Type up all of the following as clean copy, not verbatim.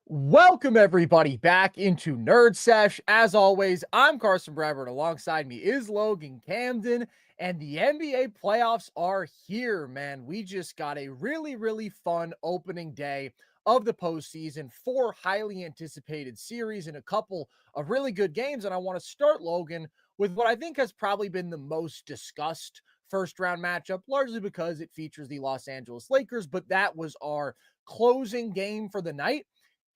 Welcome everybody back into NerdSesh. As always, I'm Carson Bradford. Alongside me is Logan Camden, and the NBA playoffs are here, man. We just got a really fun opening day of the postseason, four highly anticipated series and a couple of really good games. And I want to start, Logan, with what I think has probably been the most discussed first round matchup, largely because it features the Los Angeles Lakers, but that was our closing game for the night.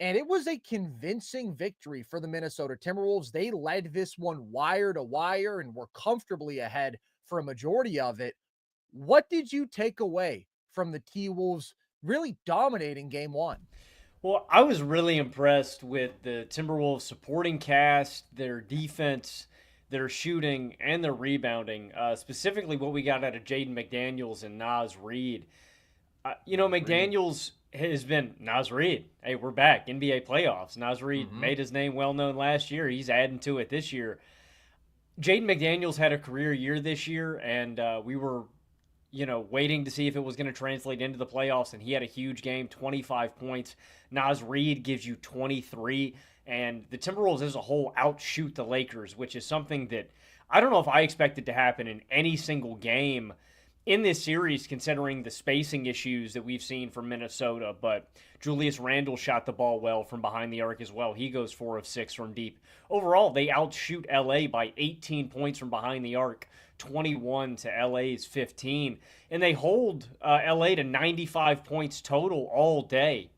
And it was a convincing victory for the Minnesota Timberwolves. They led this one wire to wire and were comfortably ahead for a majority of it. What did you take away from the T-Wolves really dominating game one? Well, I was really impressed with the Timberwolves supporting cast, their defense, their shooting, and their rebounding. Specifically, what we got out of Jaden McDaniels and Naz Reid. Agreed. McDaniels has been Naz Reid. Hey, we're back. NBA playoffs. Naz Reid Mm-hmm. made his name well known last year. He's adding to it this year. Jaden McDaniels had a career year this year, and we were waiting to see if it was going to translate into the playoffs. And he had a huge game, 25 points. Naz Reid gives you 23. And the Timberwolves as a whole outshoot the Lakers, which is something that I don't know if I expected to happen in any single game in this series, considering the spacing issues that we've seen from Minnesota. But Julius Randle shot the ball well from behind the arc as well. He goes 4 of 6 from deep. Overall, they outshoot LA by 18 points from behind the arc, 21 to LA's 15. And they hold LA to 95 points total all day.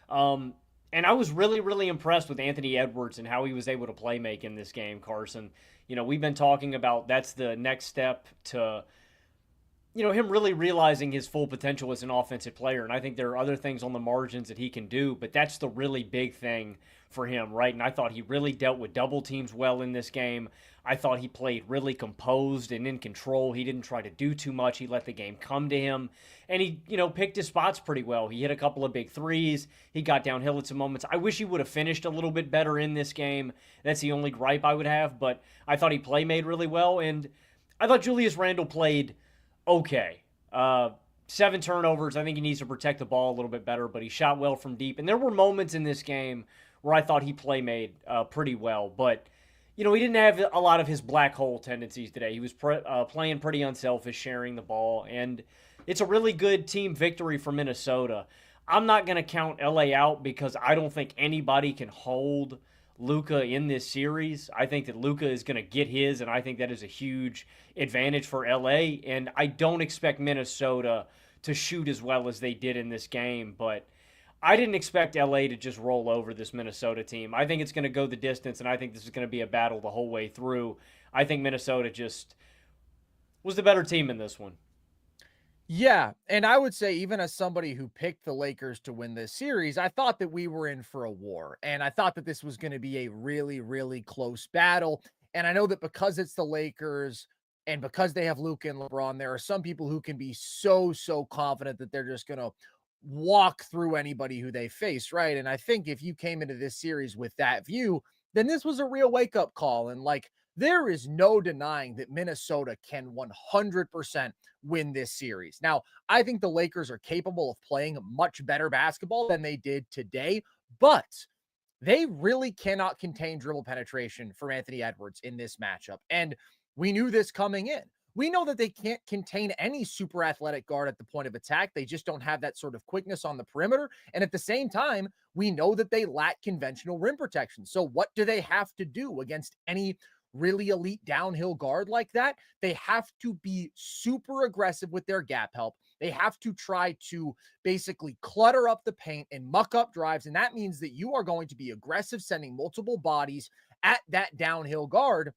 Um, and I was really impressed with Anthony Edwards and how he was able to play make in this game, Carson. We've been talking about that's the next step to him really realizing his full potential as an offensive player. And I think there are other things on the margins that he can do, but that's the really big thing for him, right? And I thought he really dealt with double teams well in this game. I thought he played really composed and in control. He didn't try to do too much. He let the game come to him. And he, picked his spots pretty well. He hit a couple of big threes. He got downhill at some moments. I wish he would have finished a little bit better in this game. That's the only gripe I would have, but I thought he made really well. And I thought Julius Randle played okay. 7 turnovers. I think he needs to protect the ball a little bit better, but he shot well from deep. And there were moments in this game where I thought he made pretty well, but he didn't have a lot of his black hole tendencies today. He was playing pretty unselfish, sharing the ball, and it's a really good team victory for Minnesota. I'm not going to count LA out because I don't think anybody can hold Luka in this series. I think that Luka is going to get his, and I think that is a huge advantage for LA. And I don't expect Minnesota to shoot as well as they did in this game, but I didn't expect LA to just roll over this Minnesota team. I think it's going to go the distance, and I think this is going to be a battle the whole way through. I think Minnesota just was the better team in this one. Yeah, and I would say even as somebody who picked the Lakers to win this series, I thought that we were in for a war, and I thought that this was going to be a really close battle. And I know that because it's the Lakers and because they have Luka and LeBron, there are some people who can be so confident that they're just going to walk through anybody who they face, right? And I think if you came into this series with that view, then this was a real wake-up call. And like there is no denying that Minnesota can 100% win this series. Now, I think the Lakers are capable of playing much better basketball than they did today, but they really cannot contain dribble penetration from Anthony Edwards in this matchup. And we knew this coming in. We know that they can't contain any super athletic guard at the point of attack. They just don't have that sort of quickness on the perimeter. And at the same time, we know that they lack conventional rim protection. So, what do they have to do against any really elite downhill guard like that? They have to be super aggressive with their gap help. They have to try to basically clutter up the paint and muck up drives. And that means that you are going to be aggressive, sending multiple bodies at that downhill guard.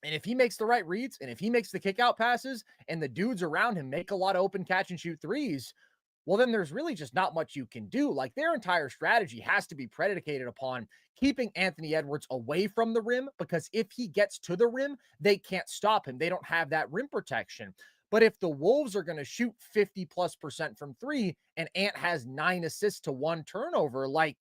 And if he makes the right reads and if he makes the kick out passes and the dudes around him make a lot of open catch and shoot threes, well, then there's really just not much you can do. Like their entire strategy has to be predicated upon keeping Anthony Edwards away from the rim because if he gets to the rim, they can't stop him. They don't have that rim protection. But if the Wolves are going to shoot 50+% from three and Ant has 9 assists to 1 turnover, like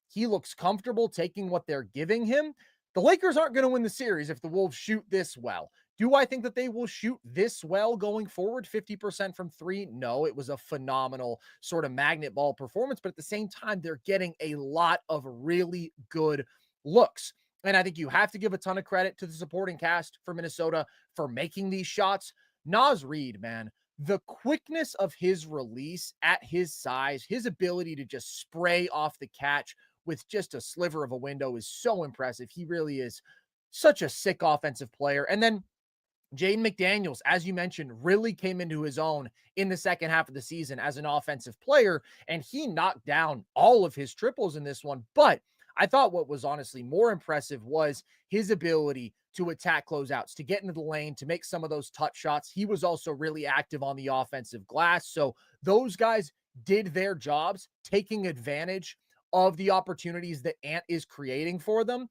he looks comfortable taking what they're giving him, the Lakers aren't going to win the series if the Wolves shoot this well. Do I think that they will shoot this well going forward, 50% from three? No, it was a phenomenal sort of magnet ball performance, but at the same time, they're getting a lot of really good looks. And I think you have to give a ton of credit to the supporting cast for Minnesota for making these shots. Naz Reid, man, the quickness of his release at his size, his ability to just spray off the catch with just a sliver of a window is so impressive. He really is such a sick offensive player. And then Jaden McDaniels, as you mentioned, really came into his own in the second half of the season as an offensive player, and he knocked down all of his triples in this one. But I thought what was honestly more impressive was his ability to attack closeouts, to get into the lane, to make some of those touch shots. He was also really active on the offensive glass. So those guys did their jobs, taking advantage of the opportunities that Ant is creating for them.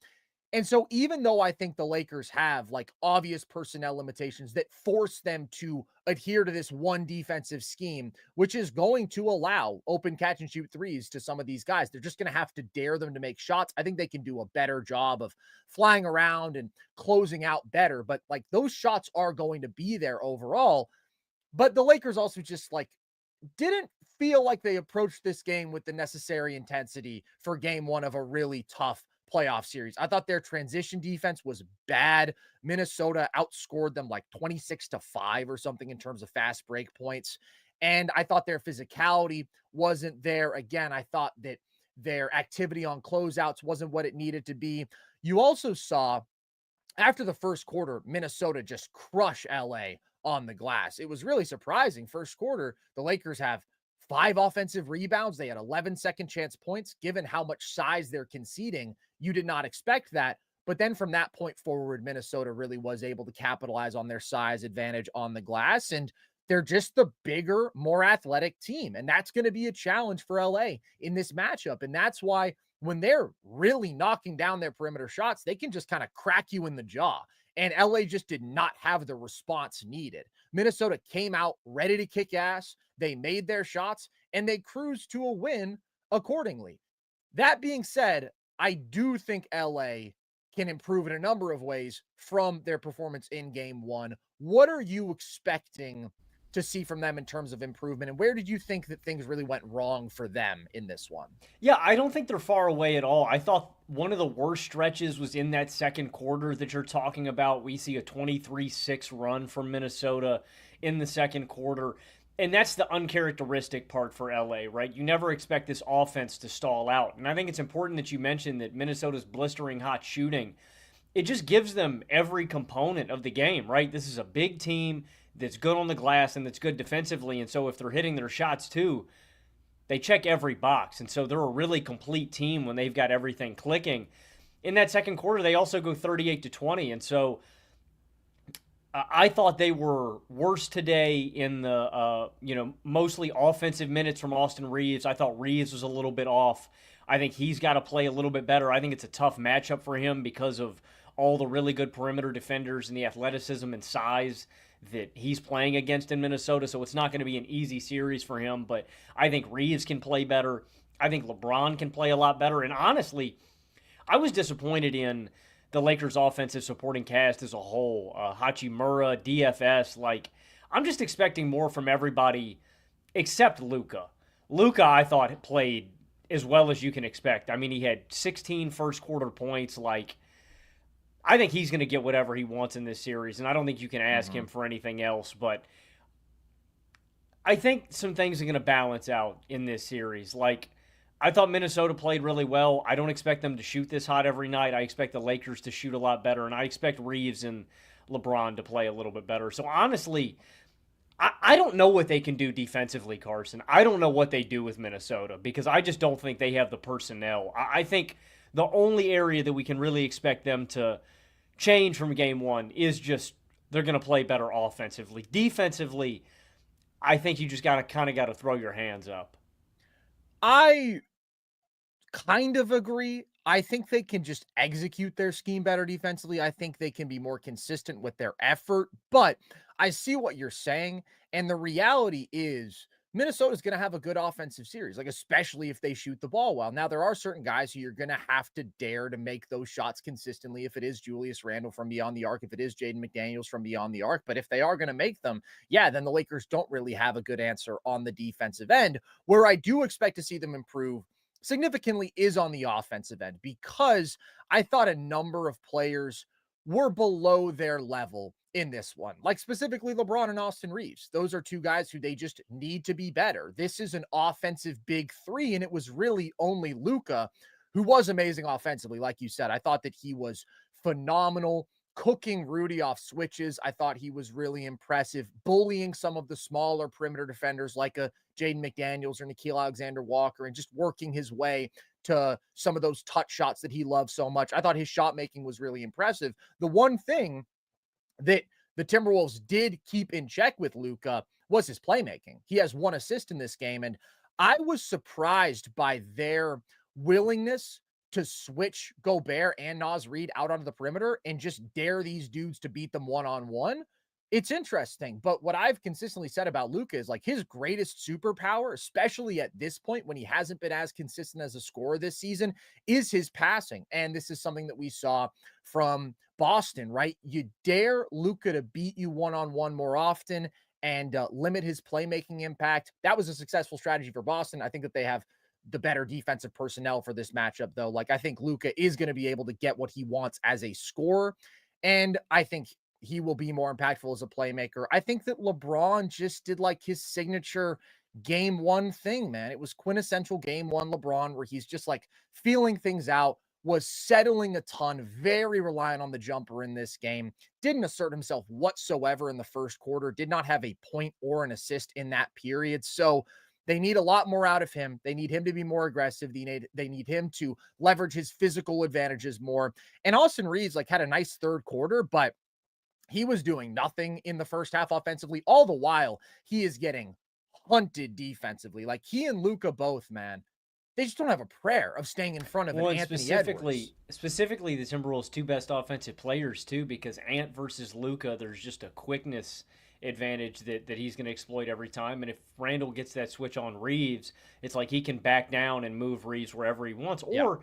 And so even though I think the Lakers have like obvious personnel limitations that force them to adhere to this one defensive scheme, which is going to allow open catch and shoot threes to some of these guys, they're just going to have to dare them to make shots. I think they can do a better job of flying around and closing out better, but like those shots are going to be there overall. But the Lakers also just like didn't feel like they approached this game with the necessary intensity for game one of a really tough playoff series. I thought their transition defense was bad. Minnesota outscored them like 26-5 or something in terms of fast break points. And I thought their physicality wasn't there. Again, I thought that their activity on closeouts wasn't what it needed to be. You also saw after the first quarter, Minnesota just crush LA on the glass. It was really surprising. First quarter, the Lakers have 5 offensive rebounds. They had 11 second chance points. Given how much size they're conceding, you did not expect that. But then from that point forward, Minnesota really was able to capitalize on their size advantage on the glass. And they're just the bigger, more athletic team. And that's going to be a challenge for LA in this matchup. And that's why when they're really knocking down their perimeter shots, they can just kind of crack you in the jaw. And LA just did not have the response needed. Minnesota came out ready to kick ass. They made their shots and they cruised to a win accordingly. That being said, I do think LA can improve in a number of ways from their performance in game one. What are you expecting to see from them in terms of improvement? And where did you think that things really went wrong for them in this one? Yeah, I don't think they're far away at all. I thought one of the worst stretches was in that second quarter that you're talking about. We see a 23-6 run from Minnesota in the second quarter. And that's the uncharacteristic part for LA, right? You never expect this offense to stall out. And I think it's important that you mentioned that Minnesota's blistering hot shooting, it just gives them every component of the game, right? This is a big team that's good on the glass and that's good defensively. And so if they're hitting their shots too, they check every box. And so they're a really complete team when they've got everything clicking. In that second quarter, they also go 38-20. And so I thought they were worse today in the, mostly offensive minutes from Austin Reeves. I thought Reeves was a little bit off. I think he's got to play a little bit better. I think it's a tough matchup for him because of all the really good perimeter defenders and the athleticism and size that he's playing against in Minnesota. So it's not going to be an easy series for him. But I think Reeves can play better. I think LeBron can play a lot better. And honestly, I was disappointed in the Lakers' offensive supporting cast as a whole. Hachimura, DFS, I'm just expecting more from everybody except Luka. Luka, I thought, played as well as you can expect. I mean, he had 16 first quarter points. I think he's going to get whatever he wants in this series, and I don't think you can ask him for anything else. But I think some things are going to balance out in this series. I thought Minnesota played really well. I don't expect them to shoot this hot every night. I expect the Lakers to shoot a lot better, and I expect Reeves and LeBron to play a little bit better. So honestly, I don't know what they can do defensively, Carson. I don't know what they do with Minnesota because I just don't think they have the personnel. I think the only area that we can really expect them to change from game one is just they're going to play better offensively. Defensively, I think you just got to throw your hands up. I kind of agree. I think they can just execute their scheme better defensively. I think they can be more consistent with their effort, but I see what you're saying. And the reality is, Minnesota's going to have a good offensive series, like especially if they shoot the ball well. Now, there are certain guys who you're going to have to dare to make those shots consistently. If it is Julius Randle from beyond the arc, if it is Jaden McDaniels from beyond the arc, but if they are going to make them, yeah, then the Lakers don't really have a good answer on the defensive end. Where I do expect to see them improve significantly is on the offensive end, because I thought a number of players were below their level in this one, like specifically LeBron and Austin Reeves. Those are two guys who they just need to be better. This is an offensive big three, and it was really only Luka who was amazing offensively. Like you said, I thought that he was phenomenal, cooking Rudy off switches. I thought he was really impressive, bullying some of the smaller perimeter defenders like a Jaden McDaniels or Nickeil Alexander-Walker, and just working his way to some of those touch shots that he loves so much. I thought his shot making was really impressive. The one thing that the Timberwolves did keep in check with Luka was his playmaking. He has 1 assist in this game, and I was surprised by their willingness to switch Gobert and Naz Reid out onto the perimeter and just dare these dudes to beat them one-on-one. It's interesting, but what I've consistently said about Luka is like his greatest superpower, especially at this point when he hasn't been as consistent as a scorer this season, is his passing. And this is something that we saw from Boston, right? You dare Luka to beat you one-on-one more often and limit his playmaking impact. That was a successful strategy for Boston. I think that they have the better defensive personnel for this matchup, though. Like, I think Luka is going to be able to get what he wants as a scorer, and I think he will be more impactful as a playmaker. I think that LeBron just did like his signature game one thing, man. It was quintessential game one LeBron, where he's just like feeling things out, was settling a ton, very reliant on the jumper in this game, didn't assert himself whatsoever in the first quarter, did not have a point or an assist in that period. So they need a lot more out of him. They need him to be more aggressive. They need him to leverage his physical advantages more. And Austin Reeves like had a nice third quarter, but he was doing nothing in the first half offensively. All the while, he is getting hunted defensively. Like he and Luka both, man, they just don't have a prayer of staying in front of an Well, and Anthony Edwards. specifically the Timberwolves' two best offensive players too, because Ant versus Luka, there's just a quickness advantage that he's going to exploit every time. And if Randall gets that switch on Reeves, it's like he can back down and move Reeves wherever he wants. Yeah. Or,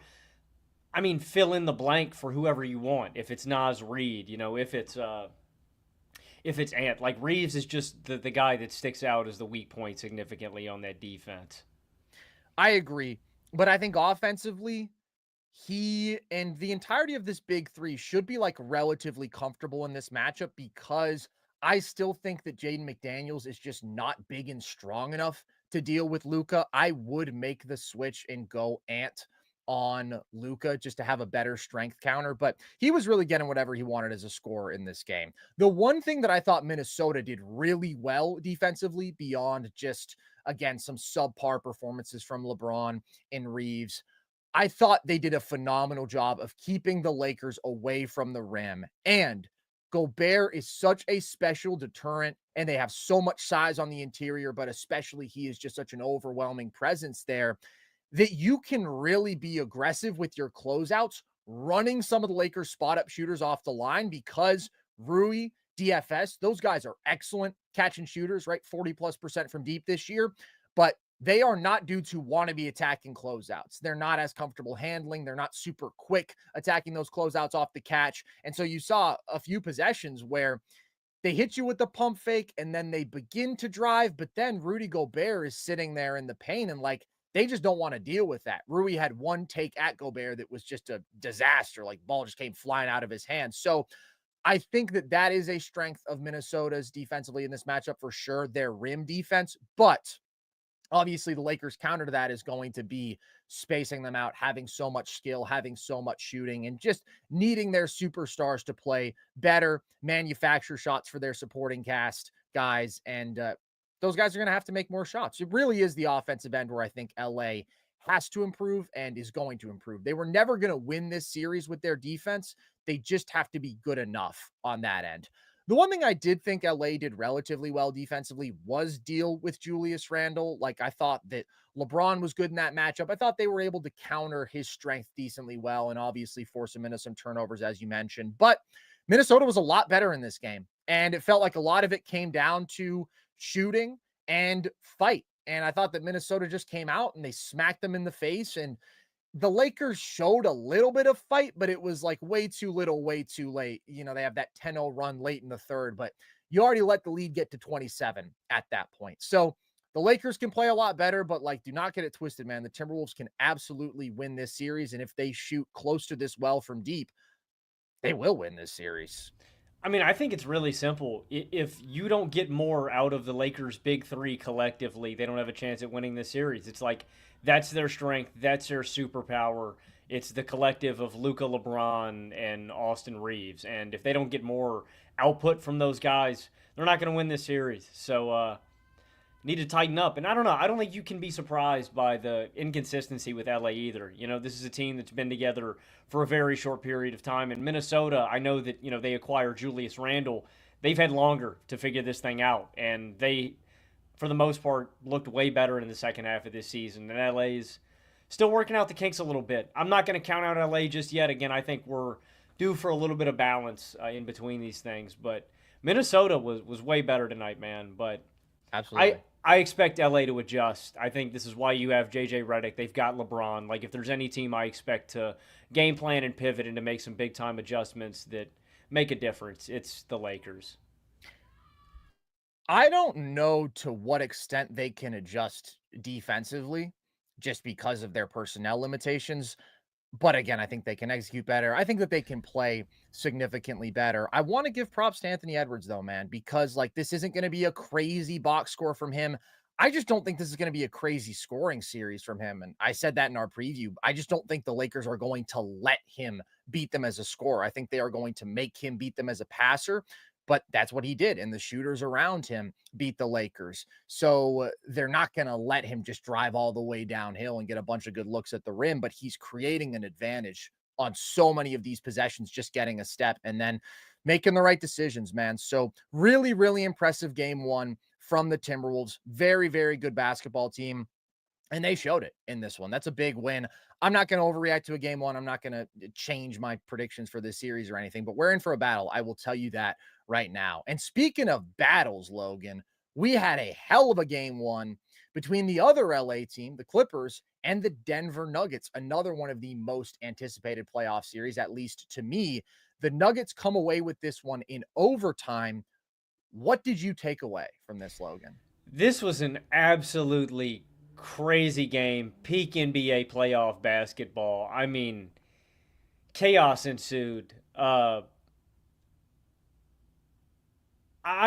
I mean, fill in the blank for whoever you want. If it's Naz Reid, if it's Ant, like Reeves is just the guy that sticks out as the weak point significantly on that defense. I agree. But I think offensively, he and the entirety of this big three should be like relatively comfortable in this matchup, because I still think that Jaden McDaniels is just not big and strong enough to deal with Luka. I would make the switch and go Ant on Luka just to have a better strength counter, but he was really getting whatever he wanted as a scorer in this game. The one thing that I thought Minnesota did really well defensively, beyond just, again, some subpar performances from LeBron and Reeves, I thought they did a phenomenal job of keeping the Lakers away from the rim. And Gobert is such a special deterrent, and they have so much size on the interior, but especially he is just such an overwhelming presence there, that you can really be aggressive with your closeouts, running some of the Lakers spot up shooters off the line, because Rui, DFS, those guys are excellent catch and shooters, right? 40+% from deep this year, but they are not dudes who want to be attacking closeouts. They're not as comfortable handling. They're not super quick attacking those closeouts off the catch. And so you saw a few possessions where they hit you with the pump fake and then they begin to drive, but then Rudy Gobert is sitting there in the paint, and like they just don't want to deal with that. Rui had one take at Gobert that was just a disaster. Like ball just came flying out of his hands. So I think that that is a strength of Minnesota's defensively in this matchup for sure, their rim defense. But obviously, the Lakers' counter to that is going to be spacing them out, having so much skill, having so much shooting, and just needing their superstars to play better, manufacture shots for their supporting cast guys. And those guys are going to have to make more shots. It really is the offensive end where I think LA has to improve and is going to improve. They were never going to win this series with their defense. They just have to be good enough on that end. The one thing I did think LA did relatively well defensively was deal with Julius Randle. Like, I thought that LeBron was good in that matchup. I thought they were able to counter his strength decently well and obviously force him into some turnovers, as you mentioned. But Minnesota was a lot better in this game, and it felt like a lot of it came down to shooting and fight. And I thought that Minnesota just came out and they smacked them in the face. And the Lakers showed a little bit of fight, but it was like way too little, way too late. They have that 10-0 run late in the third, but you already let the lead get to 27 at that point. So the Lakers can play a lot better, but like, do not get it twisted, man. The Timberwolves can absolutely win this series. And if they shoot close to this well from deep, they will win this series. I mean, I think it's really simple. If you don't get more out of the Lakers' big three collectively, they don't have a chance at winning this series. It's like that's their strength, that's their superpower. It's the collective of Luka, LeBron, and Austin Reeves. And if they don't get more output from those guys, they're not going to win this series. So, need to tighten up. And I don't know. I don't think you can be surprised by the inconsistency with LA either. This is a team that's been together for a very short period of time. In Minnesota, I know that, they acquired Julius Randle. They've had longer to figure this thing out. And they, for the most part, looked way better in the second half of this season. And LA's still working out the kinks a little bit. I'm not going to count out LA just yet. Again, I think we're due for a little bit of balance in between these things. But Minnesota was way better tonight, man. But Absolutely. I expect LA to adjust. I think this is why you have JJ Redick. They've got LeBron. Like, if there's any team I expect to game plan and pivot and to make some big time adjustments that make a difference, it's the Lakers. I don't know to what extent they can adjust defensively just because of their personnel limitations. But again, I think they can execute better. I think that they can play significantly better. I want to give props to Anthony Edwards, though, man, because like this isn't going to be a crazy box score from him. I just don't think this is going to be a crazy scoring series from him. And I said that in our preview. I just don't think the Lakers are going to let him beat them as a scorer. I think they are going to make him beat them as a passer. But that's what he did. And the shooters around him beat the Lakers. So they're not going to let him just drive all the way downhill and get a bunch of good looks at the rim. But he's creating an advantage on so many of these possessions, just getting a step and then making the right decisions, man. So really, really impressive game one from the Timberwolves. Very, very good basketball team. And they showed it in this one. That's a big win. I'm not going to overreact to a game one. I'm not going to change my predictions for this series or anything, but we're in for a battle. I will tell you that right now. And speaking of battles, Logan, we had a hell of a game one between the other LA team, the Clippers, and the Denver Nuggets, another one of the most anticipated playoff series, at least to me. The Nuggets come away with this one in overtime. What did you take away from this, Logan? This was an absolutely crazy game, peak NBA playoff basketball. I mean, chaos ensued. I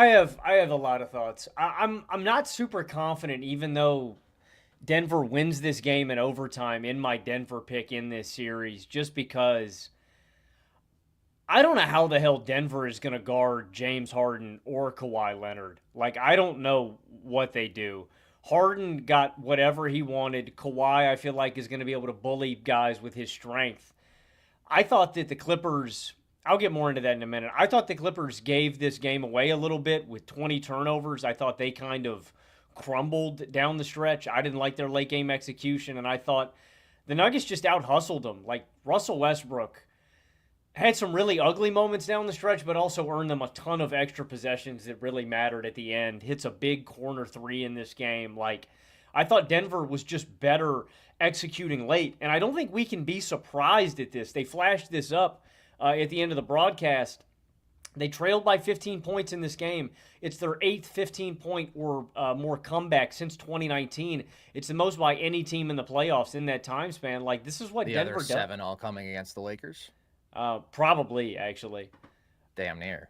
have a lot of thoughts. I'm not super confident, even though Denver wins this game in overtime in my Denver pick in this series, just because I don't know how the hell Denver is going to guard James Harden or Kawhi Leonard. Like, I don't know what they do. Harden got whatever he wanted. Kawhi, I feel like, is going to be able to bully guys with his strength. I thought that the Clippers, I'll get more into that in a minute. I thought the Clippers gave this game away a little bit with 20 turnovers. I thought they kind of crumbled down the stretch. I didn't like their late game execution, and I thought the Nuggets just out-hustled them. Like, Russell Westbrook had some really ugly moments down the stretch, but also earned them a ton of extra possessions that really mattered at the end. Hits a big corner three in this game. Like, I thought Denver was just better executing late, and I don't think we can be surprised at this. They flashed this up at the end of the broadcast. They trailed by 15 points in this game. It's their 8th 15-point or more comeback since 2019. It's the most by any team in the playoffs in that time span. Like, this is what Denver does. 7 all coming against the Lakers? Probably, actually. Damn near.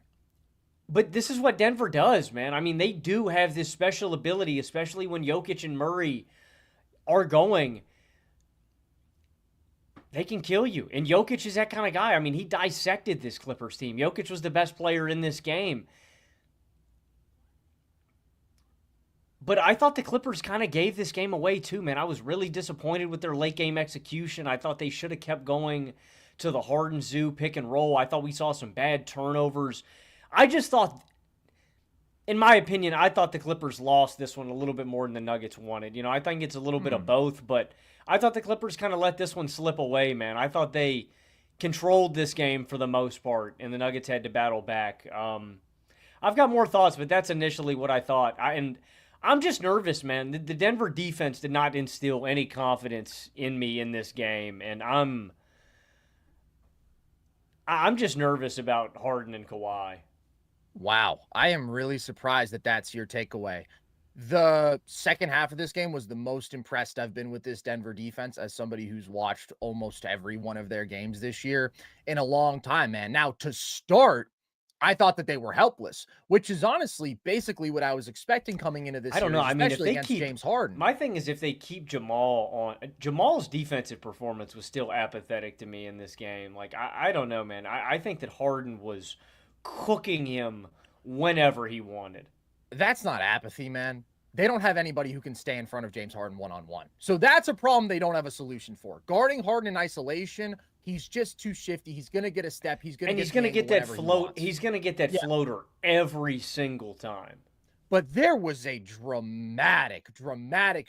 But this is what Denver does, man. I mean, they do have this special ability, especially when Jokic and Murray are going. They can kill you. And Jokic is that kind of guy. I mean, he dissected this Clippers team. Jokic was the best player in this game. But I thought the Clippers kind of gave this game away too, man. I was really disappointed with their late game execution. I thought they should have kept going to the Harden Zoo pick and roll. I thought we saw some bad turnovers. I just thought, in my opinion, I thought the Clippers lost this one a little bit more than the Nuggets wanted. You know, I think it's a little bit of both, but I thought the Clippers kind of let this one slip away, man. I thought they controlled this game for the most part, and the Nuggets had to battle back. I've got more thoughts, but that's initially what I thought. And I'm just nervous, man. The Denver defense did not instill any confidence in me in this game, and I'm just nervous about Harden and Kawhi. Wow. I am really surprised that that's your takeaway. The second half of this game was the most impressed I've been with this Denver defense as somebody who's watched almost every one of their games this year in a long time, man. Now, to start, I thought that they were helpless, which is honestly basically what I was expecting coming into this I don't know. series, I mean, if especially they against keep James Harden. my thing is if they keep Jamal on Jamal's defensive performance was still apathetic to me in this game. Like I don't know, man. I think that Harden was cooking him whenever he wanted. That's not apathy, man. They don't have anybody who can stay in front of James Harden one-on-one. So that's a problem they don't have a solution for. Guarding Harden in isolation, he's just too shifty. He's going to get a step. He's going to And get he's the going to angle get that whenever he float. wants. He's going to get that Yeah. floater every single time. But there was a dramatic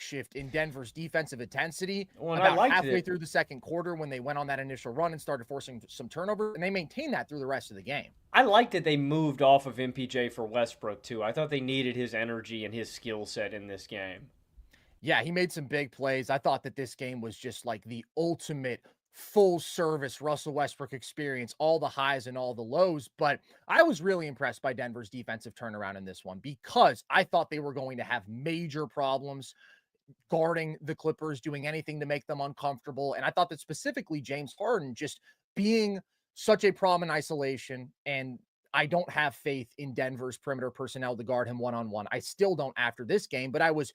shift in Denver's defensive intensity Well, and I about liked halfway it. through the second quarter when they went on that initial run and started forcing some turnover, and they maintained that through the rest of the game. I liked that they moved off of MPJ for Westbrook too. I thought they needed his energy and his skill set in this game. Yeah, he made some big plays. I thought that this game was just like the ultimate full service Russell Westbrook experience, all the highs and all the lows. But I was really impressed by Denver's defensive turnaround in this one because I thought they were going to have major problems guarding the Clippers, doing anything to make them uncomfortable. And I thought that specifically James Harden just being such a problem in isolation. And I don't have faith in Denver's perimeter personnel to guard him one-on-one. I still don't after this game, but I was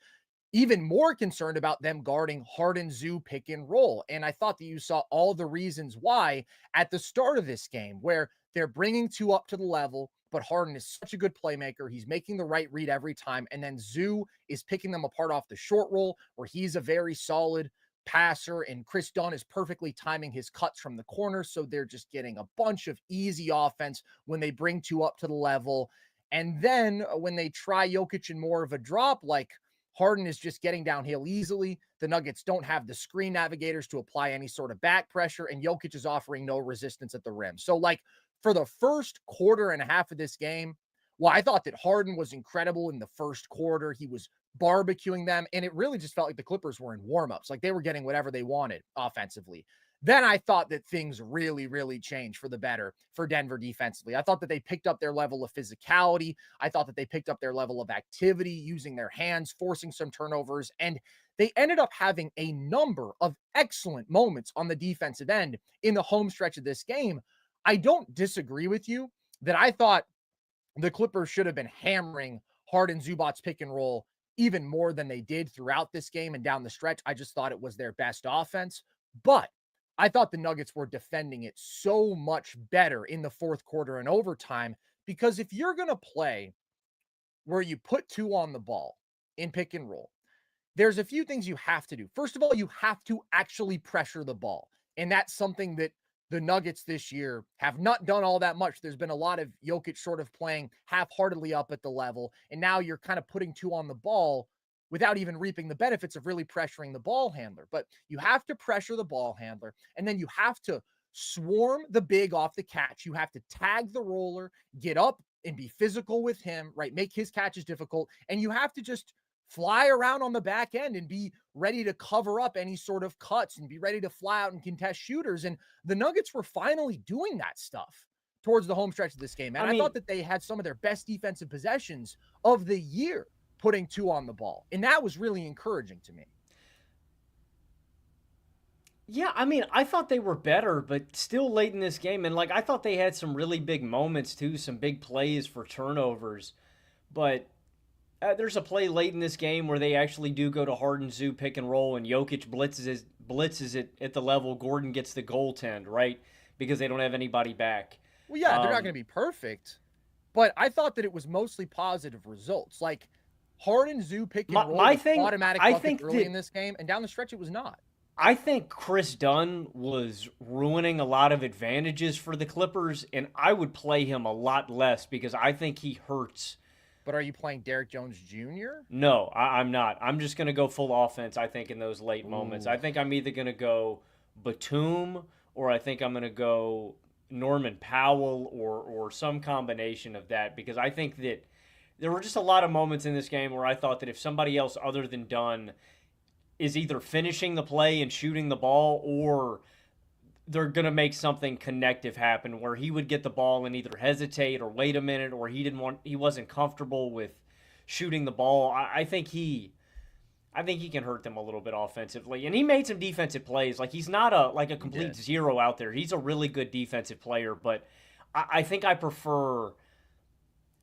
even more concerned about them guarding Harden Zoo pick and roll. And I thought that you saw all the reasons why at the start of this game, where they're bringing two up to the level, but Harden is such a good playmaker. He's making the right read every time. And then Zoo is picking them apart off the short roll, where he's a very solid passer. And Chris Dunn is perfectly timing his cuts from the corner. So they're just getting a bunch of easy offense when they bring two up to the level. And then when they try Jokic in more of a drop, like Harden is just getting downhill easily. The Nuggets don't have the screen navigators to apply any sort of back pressure, and Jokic is offering no resistance at the rim. So, like, for the first quarter and a half of this game, well, I thought that Harden was incredible in the first quarter. He was barbecuing them, and it really just felt like the Clippers were in warmups. Like they were getting whatever they wanted offensively. Then I thought that things really changed for the better for Denver defensively. I thought that they picked up their level of physicality. I thought that they picked up their level of activity, using their hands, forcing some turnovers, and they ended up having a number of excellent moments on the defensive end in the home stretch of this game. I don't disagree with you that I thought the Clippers should have been hammering Harden Zubac's pick and roll even more than they did throughout this game and down the stretch. I just thought it was their best offense. But I thought the Nuggets were defending it so much better in the fourth quarter and overtime because if you're going to play where you put two on the ball in pick and roll, there's a few things you have to do. First of all, you have to actually pressure the ball. And that's something that the Nuggets this year have not done all that much. There's been a lot of Jokic sort of playing half-heartedly up at the level. And now you're kind of putting two on the ball without even reaping the benefits of really pressuring the ball handler. But you have to pressure the ball handler. And then you have to swarm the big off the catch. You have to tag the roller, get up and be physical with him, right? Make his catches difficult. And you have to just fly around on the back end and be ready to cover up any sort of cuts and be ready to fly out and contest shooters. And the Nuggets were finally doing that stuff towards the home stretch of this game. And I thought that they had some of their best defensive possessions of the year putting two on the ball. And that was really encouraging to me. Yeah, I mean, I thought they were better, but still late in this game. And, like, I thought they had some really big moments, too, some big plays for turnovers. But there's a play late in this game where they actually do go to Harden Zoo pick and roll, and Jokic blitzes it at the level. Gordon gets the goaltend, right? Because they don't have anybody back. Well, yeah, they're not going to be perfect. But I thought that it was mostly positive results. Like, Harden Zoo pick and roll was automatic bucket early in this game, and down the stretch it was not. I think Chris Dunn was ruining a lot of advantages for the Clippers, and I would play him a lot less because I think he hurts. But are you playing Derrick Jones Jr.? No, I'm not. I'm just going to go full offense, I think, in those late moments. I think I'm either going to go Batum or I think I'm going to go Norman Powell or some combination of that because I think that there were just a lot of moments in this game where I thought that if somebody else other than Dunn is either finishing the play and shooting the ball, or they're going to make something connective happen where he would get the ball and either hesitate or wait a minute, or he wasn't comfortable with shooting the ball. I think he can hurt them a little bit offensively. And he made some defensive plays. Like, he's not a complete zero out there. He's a really good defensive player, but I think I prefer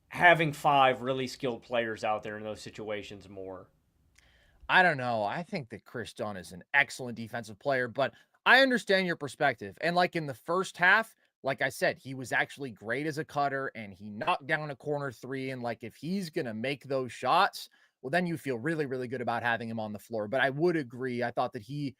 having 5 really skilled players out there in those situations more. I don't know. I think that Chris Dunn is an excellent defensive player, but I understand your perspective. And like in the first half, like I said, he was actually great as a cutter and he knocked down a corner 3. And like, if he's going to make those shots, well, then you feel really, really good about having him on the floor. But I would agree. I thought that he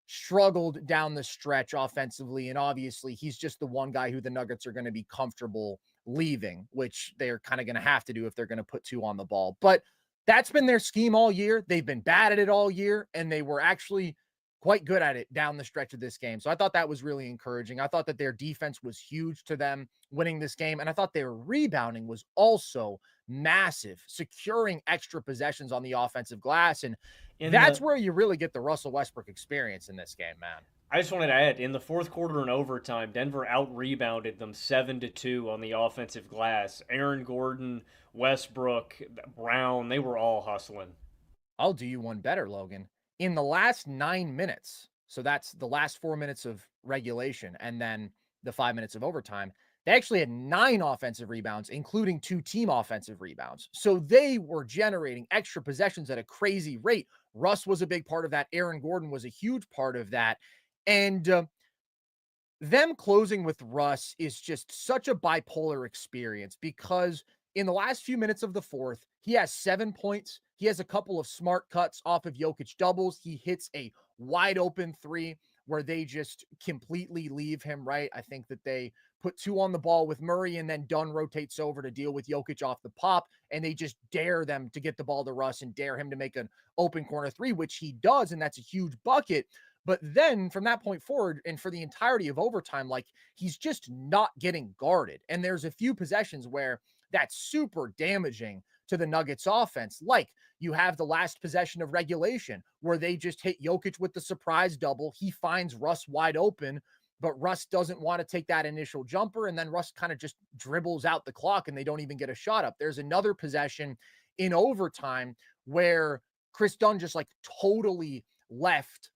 struggled down the stretch offensively. And obviously, he's just the one guy who the Nuggets are going to be comfortable leaving, which they're kind of going to have to do if they're going to put 2 on the ball. But that's been their scheme all year. They've been bad at it all year, and they were actually quite good at it down the stretch of this game. So I thought that was really encouraging. I thought that their defense was huge to them winning this game, and I thought their rebounding was also massive, securing extra possessions on the offensive glass. And that's where you really get the Russell Westbrook experience in this game, man. I just wanted to add, in the fourth quarter and overtime, Denver out-rebounded them 7-2 on the offensive glass. Aaron Gordon, Westbrook, Brown, they were all hustling. I'll do you one better, Logan. In the last 9 minutes, so that's the last 4 minutes of regulation and then the 5 minutes of overtime, they actually had 9 offensive rebounds, including 2 team offensive rebounds. So they were generating extra possessions at a crazy rate. Russ was a big part of that. Aaron Gordon was a huge part of that. And them closing with Russ is just such a bipolar experience because in the last few minutes of the fourth, he has 7 points. He has a couple of smart cuts off of Jokic doubles. He hits a wide open 3 where they just completely leave him, right? I think that they put 2 on the ball with Murray, and then Dunn rotates over to deal with Jokic off the pop, and they just dare them to get the ball to Russ and dare him to make an open corner 3, which he does, and that's a huge bucket. But then from that point forward, and for the entirety of overtime, like, he's just not getting guarded. And there's a few possessions where that's super damaging to the Nuggets offense. Like, you have the last possession of regulation where they just hit Jokic with the surprise double. He finds Russ wide open, but Russ doesn't want to take that initial jumper. And then Russ kind of just dribbles out the clock and they don't even get a shot up. There's another possession in overtime where Chris Dunn just like totally left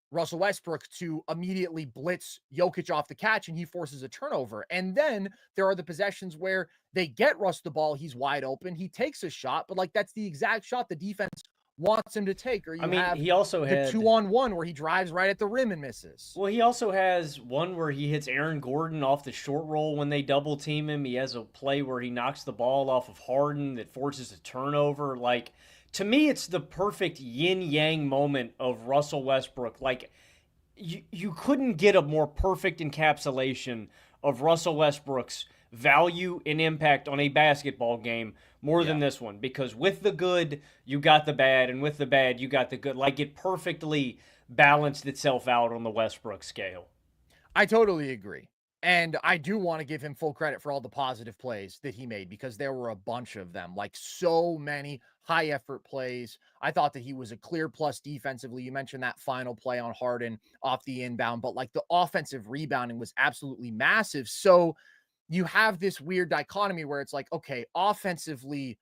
Russell Westbrook to immediately blitz Jokic off the catch, and he forces a turnover. And then there are the possessions where they get Russ the ball, he's wide open, he takes a shot, but like that's the exact shot the defense wants him to take. Or you have he also had 2-on-1 where he drives right at the rim and misses. Well, he also has one where he hits Aaron Gordon off the short roll when they double team him. He has a play where he knocks the ball off of Harden that forces a turnover. Like, to me, it's the perfect yin-yang moment of Russell Westbrook. Like, you couldn't get a more perfect encapsulation of Russell Westbrook's value and impact on a basketball game more than this one. Because with the good, you got the bad, and with the bad, you got the good. Like, it perfectly balanced itself out on the Westbrook scale. I totally agree. And I do want to give him full credit for all the positive plays that he made because there were a bunch of them, like so many high effort plays. I thought that he was a clear plus defensively. You mentioned that final play on Harden off the inbound, but like the offensive rebounding was absolutely massive. So you have this weird dichotomy where it's like, okay, offensively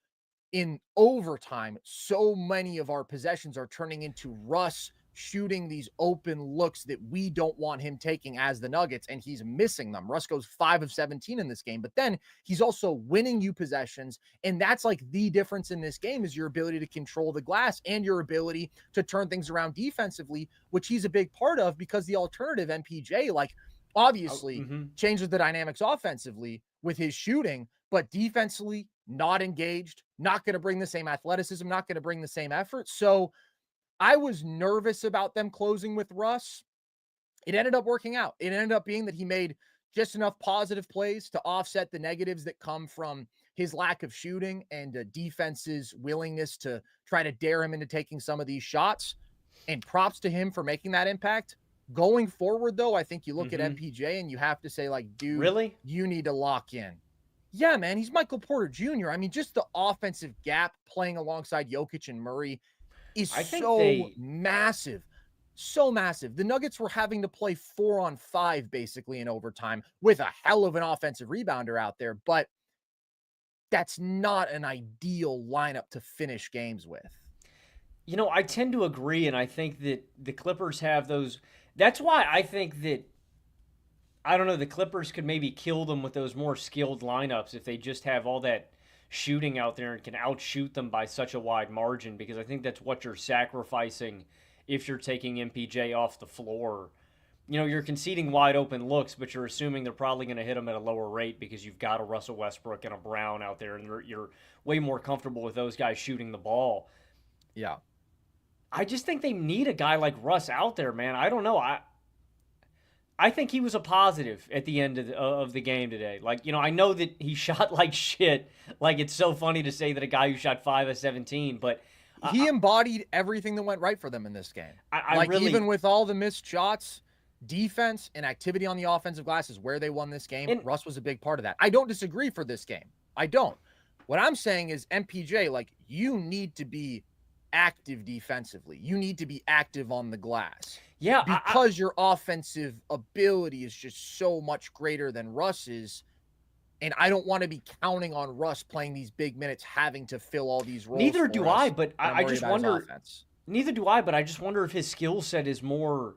in overtime, so many of our possessions are turning into Russ shooting these open looks that we don't want him taking as the Nuggets, and he's missing them. Russ goes 5 of 17 in this game, but then he's also winning you possessions, and that's like the difference in this game is your ability to control the glass and your ability to turn things around defensively, which he's a big part of because the alternative MPJ, like, obviously changes the dynamics offensively with his shooting, but defensively not engaged, not going to bring the same athleticism, not going to bring the same effort. So I was nervous about them closing with Russ. It ended up working out. It ended up being that he made just enough positive plays to offset the negatives that come from his lack of shooting and defense's willingness to try to dare him into taking some of these shots. And props to him for making that impact. Going forward, though, I think you look at MPJ and you have to say, like, dude, really? You need to lock in. Yeah, man, he's Michael Porter Jr. I mean, just the offensive gap playing alongside Jokic and Murray is I think so they massive. So massive. The Nuggets were having to play 4-on-5 basically in overtime with a hell of an offensive rebounder out there, but that's not an ideal lineup to finish games with. I tend to agree, and I think that the Clippers have those. That's why I think that I don't know. The Clippers could maybe kill them with those more skilled lineups if they just have all that shooting out there and can outshoot them by such a wide margin. Because I think that's what you're sacrificing if you're taking MPJ off the floor. You're conceding wide open looks, but you're assuming they're probably going to hit them at a lower rate because you've got a Russell Westbrook and a Brown out there, and you're way more comfortable with those guys shooting the ball. Yeah. I just think they need a guy like Russ out there, man. I don't know. I think he was a positive at the end of the game today. Like, I know that he shot like shit. Like, it's so funny to say that a guy who shot 5 of 17, but he embodied everything that went right for them in this game. Even with all the missed shots, defense and activity on the offensive glass is where they won this game. Russ was a big part of that. I don't disagree for this game. I don't. What I'm saying is MPJ, you need to be active defensively. You need to be active on the glass. Yeah. Because your offensive ability is just so much greater than Russ's. And I don't want to be counting on Russ playing these big minutes, having to fill all these roles. Neither do I, but I just wonder. Neither do I, but I just wonder if his skill set is more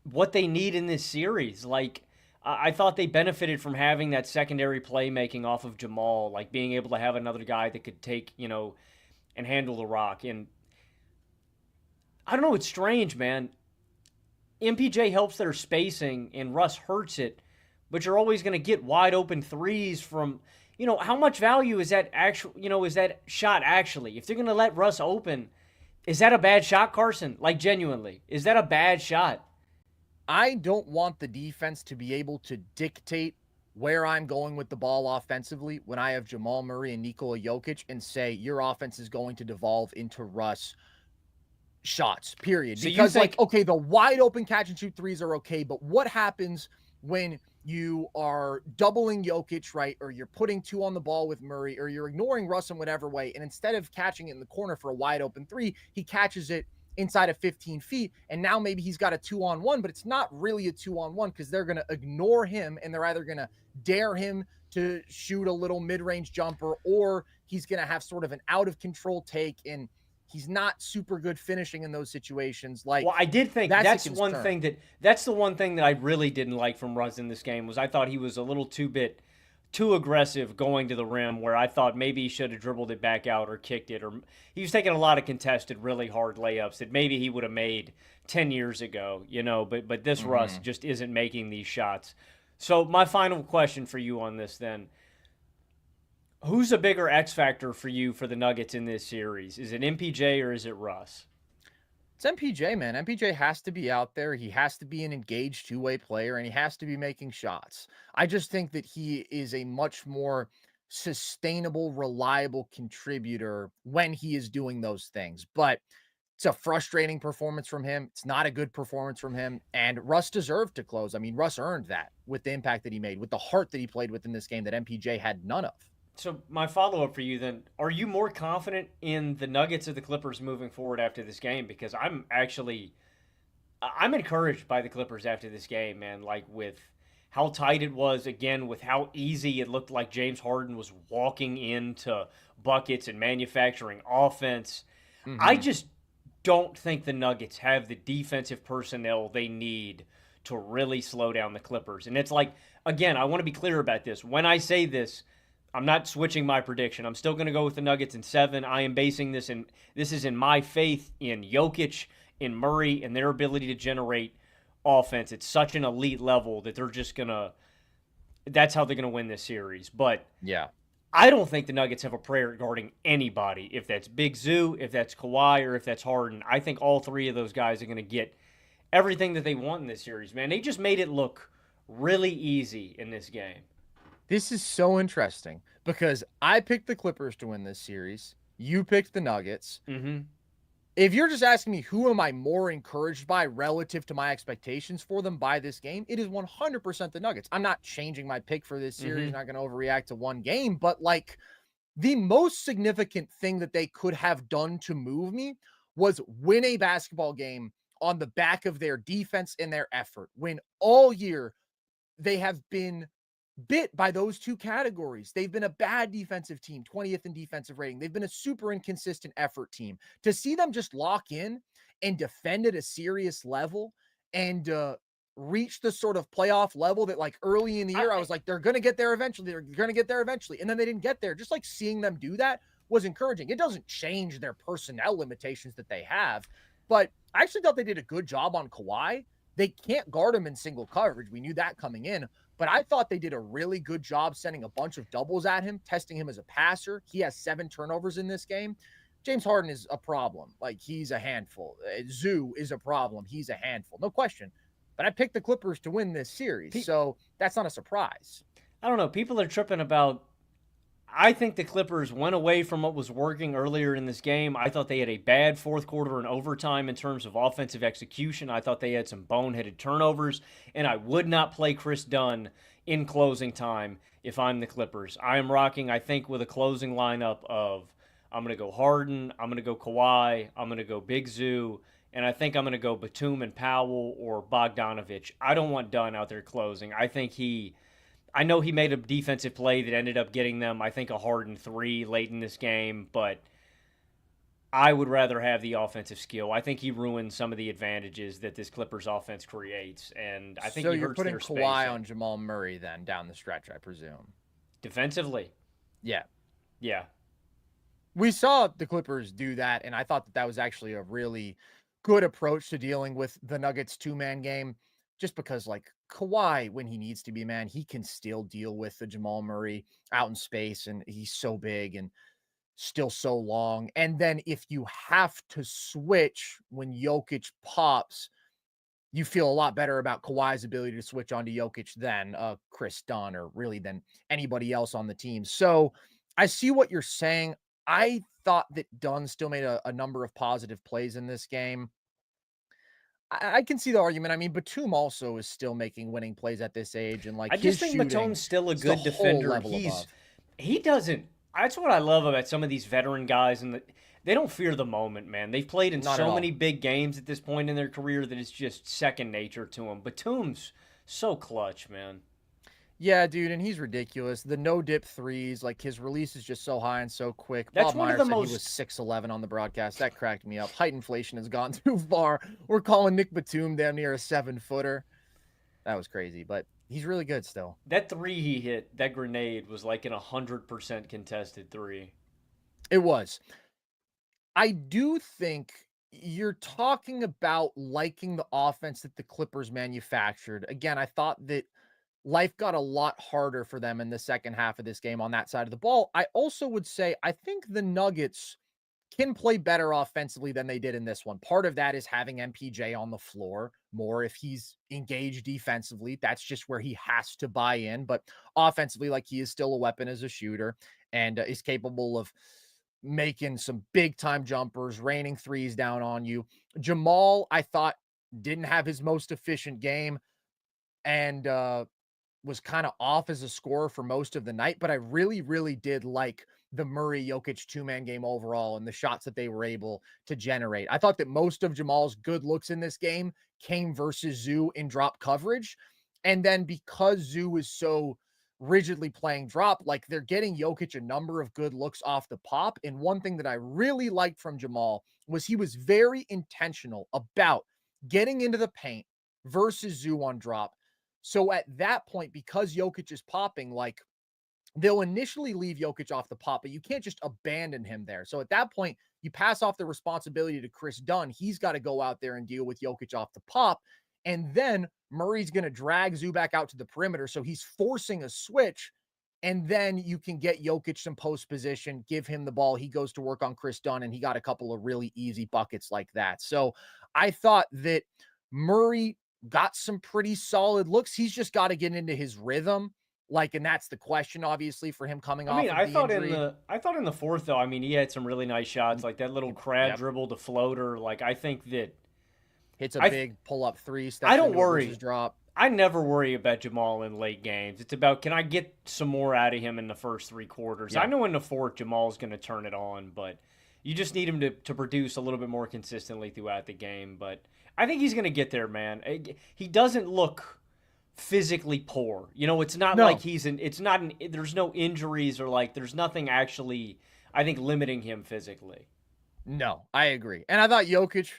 what they need in this series. Like, I thought they benefited from having that secondary playmaking off of Jamal, like being able to have another guy that could take, and handle the rock. And I don't know, it's strange, man. MPJ helps their spacing and Russ hurts it, but you're always going to get wide open threes from, how much value is that is that shot actually? If they're going to let Russ open, is that a bad shot, Carson? Like, genuinely, is that a bad shot? I don't want the defense to be able to dictate where I'm going with the ball offensively when I have Jamal Murray and Nikola Jokic and say your offense is going to devolve into Russ shots, period. So because, okay, the wide open catch and shoot threes are okay, but what happens when you are doubling Jokic, right, or you're putting 2 on the ball with Murray, or you're ignoring Russ in whatever way, and instead of catching it in the corner for a wide open 3, he catches it inside of 15 feet, and now maybe he's got a 2-on-1, but it's not really a 2-on-1 because they're going to ignore him, and they're either going to dare him to shoot a little mid-range jumper, or he's going to have sort of an out-of-control take, and he's not super good finishing in those situations. Well, I did think that's the one thing that I really didn't like from Russ in this game was I thought he was a little too aggressive going to the rim, where I thought maybe he should have dribbled it back out or kicked it, or he was taking a lot of contested, really hard layups that maybe he would have made 10 years ago, but this Russ just isn't making these shots. So my final question for you on this then, who's a bigger X factor for you for the Nuggets in this series? Is it MPJ or is it Russ? It's MPJ, man. MPJ has to be out there. He has to be an engaged two-way player, and he has to be making shots. I just think that he is a much more sustainable, reliable contributor when he is doing those things. But it's a frustrating performance from him. It's not a good performance from him. And Russ deserved to close. I mean, Russ earned that with the impact that he made, with the heart that he played with in this game that MPJ had none of. So my follow-up for you then, are you more confident in the Nuggets or the Clippers moving forward after this game? Because I'm encouraged by the Clippers after this game, man, like with how tight it was, again, with how easy it looked like James Harden was walking into buckets and manufacturing offense. I just don't think the Nuggets have the defensive personnel they need to really slow down the Clippers. And it's like, again, I want to be clear about this. When I say this, I'm not switching my prediction. I'm still going to go with the Nuggets in 7. I am basing this is in my faith in Jokic, in Murray, and their ability to generate offense. It's such an elite level that that's how they're going to win this series. But yeah, I don't think the Nuggets have a prayer guarding anybody. If that's Big Zoo, if that's Kawhi, or if that's Harden, I think all 3 of those guys are going to get everything that they want in this series, man. They just made it look really easy in this game. This is so interesting because I picked the Clippers to win this series. You picked the Nuggets. If you're just asking me who am I more encouraged by relative to my expectations for them by this game, it is 100% the Nuggets. I'm not changing my pick for this series, Mm-hmm. not going to overreact to one game, but like the most significant thing that they could have done to move me was win a basketball game on the back of their defense and their effort. When all year they have been bit by those two categories. They've been a bad defensive team, 20th in defensive rating. They've been a super inconsistent effort team. To see them just lock in and defend at a serious level and reach the sort of playoff level that, like, early in the year, I was like, they're going to get there eventually. They're going to get there eventually. And then they didn't get there. Just like seeing them do that was encouraging. It doesn't change their personnel limitations that they have, but I actually thought they did a good job on Kawhi. They can't guard him in single coverage. We knew that coming in, but I thought they did a really good job sending a bunch of doubles at him, testing him as a passer. He has 7 turnovers in this game. James Harden is a problem. Like, he's a handful. Zoo is a problem. He's a handful. No question. But I picked the Clippers to win this series, so that's not a surprise. I don't know. People are tripping about. I think the Clippers went away from what was working earlier in this game. I thought they had a bad fourth quarter and overtime in terms of offensive execution. I thought they had some boneheaded turnovers, and I would not play Chris Dunn in closing time if I'm the Clippers. I am rocking, I think, with a closing lineup of I'm going to go Harden, I'm going to go Kawhi, I'm going to go Big Zoo, and I think I'm going to go Batum and Powell or Bogdanovich. I don't want Dunn out there closing. I know he made a defensive play that ended up getting them, I think, a Harden 3 late in this game, but I would rather have the offensive skill. I think he ruined some of the advantages that this Clippers offense creates, and I think So he you're hurts putting their Kawhi spacing. on Jamal Murray then down the stretch, I presume. Defensively, Yeah. yeah. We saw the Clippers do that, and I thought that that was actually a really good approach to dealing with the Nuggets two-man game, just because, like, Kawhi, when he needs to be, man, he can still deal with the Jamal Murray out in space, and he's so big and still so long. And then if you have to switch when Jokic pops, you feel a lot better about Kawhi's ability to switch onto Jokic than Chris Dunn or really than anybody else on the team. So I see what you're saying. I thought that Dunn still made a number of positive plays in this game. I can see the argument. I mean, Batum also is still making winning plays at this age, and like I his just think shooting Batum's still a is the good whole defender. level above. He doesn't. That's what I love about some of these veteran guys, and they don't fear the moment, man. They've played in Not at so many all. big games at this point in their career that it's just second nature to them. Batum's so clutch, man. Yeah, dude, and he's ridiculous. The no dip threes, like his release is just so high and so quick. That's Bob one of Meyer the said he was most 6'11" on the broadcast. That cracked me up. Height inflation has gone too far. We're calling Nick Batum damn near a 7-footer. That was crazy, but he's really good still. that three he hit, that grenade was like an 100% contested three. It was. I do think you're talking about liking the offense that the Clippers manufactured. Again, I thought that life got a lot harder for them in the second half of this game on that side of the ball. I also would say I think the Nuggets can play better offensively than they did in this one. Part of that is having MPJ on the floor more if he's engaged defensively. That's just where he has to buy in. But offensively, like, he is still a weapon as a shooter and is capable of making some big time jumpers, raining threes down on you. Jamal, I thought, didn't have his most efficient game and was kind of off as a scorer for most of the night, but I really, really did like the Murray Jokic two-man game overall and the shots that they were able to generate. I thought that most of Jamal's good looks in this game came versus Zoo in drop coverage. And then because Zoo is so rigidly playing drop, like, they're getting Jokic a number of good looks off the pop. And one thing that I really liked from Jamal was he was very intentional about getting into the paint versus Zoo on drop. So at that point, because Jokic is popping, like, they'll initially leave Jokic off the pop, but you can't just abandon him there. So at that point, you pass off the responsibility to Chris Dunn. He's got to go out there and deal with Jokic off the pop. And then Murray's going to drag Zubac out to the perimeter. So he's forcing a switch. And then you can get Jokic some post position, give him the ball. He goes to work on Chris Dunn, and he got a couple of really easy buckets like that. So I thought that Murray got some pretty solid looks. He's just got to get into his rhythm Like, and that's the question, obviously, for him coming I mean, off of the injury. I thought in the fourth though, I mean, he had some really nice shots, like that little crab Yep. dribble to floater. Like I think that Hits a I th- big pull-up three, I steps don't into a versus worry. drop. I never worry about Jamal in late games. It's about, can I get some more out of him in the first three quarters? I Yeah. know in the fourth Jamal's going to turn it on, but you just need him to produce a little bit more consistently throughout the game. But I think he's going to get there, man. He doesn't look physically poor. You know, it's not like No. there's no injuries or like there's nothing actually, I think, limiting him physically. No, I agree. And I thought Jokic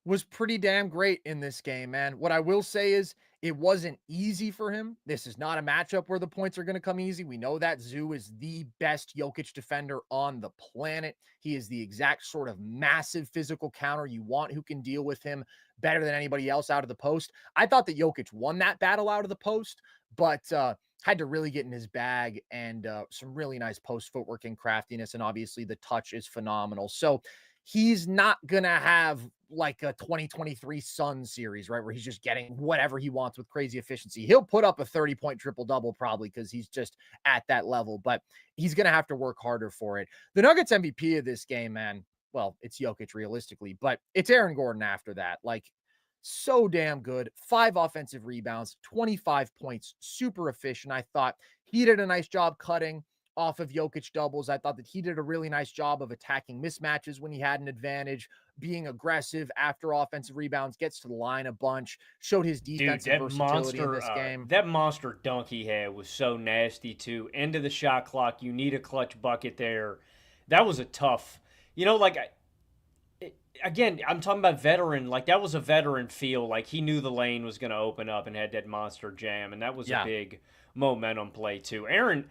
was pretty damn great in this game, man. What I will say is it wasn't easy for him. This is not a matchup where the points are going to come easy. We know that Zoo is the best Jokic defender on the planet. He is the exact sort of massive physical counter you want who can deal with him better than anybody else out of the post. I thought that Jokic won that battle out of the post, but had to really get in his bag and some really nice post footwork and craftiness. And obviously the touch is phenomenal. So he's not going to have like a 2023 Suns series, right? Where he's just getting whatever he wants with crazy efficiency. He'll put up a 30-point triple double probably because he's just at that level, but he's going to have to work harder for it. The Nuggets MVP of this game, man, well, it's Jokic realistically, but it's Aaron Gordon after that. Like, so damn good. 5 offensive rebounds, 25 points, super efficient. I thought he did a nice job cutting off of Jokic doubles. I thought that he did a really nice job of attacking mismatches when he had an advantage, being aggressive after offensive rebounds, gets to the line a bunch, showed his Dude, defensive versatility in this game. that monster dunk he had was so nasty too. End of the shot clock, you need a clutch bucket there. That was a tough, you know, like again, I'm talking about veteran. Like that was a veteran feel. Like he knew the lane was going to open up and had that monster jam, and that was a Yeah. big momentum play too. Aaron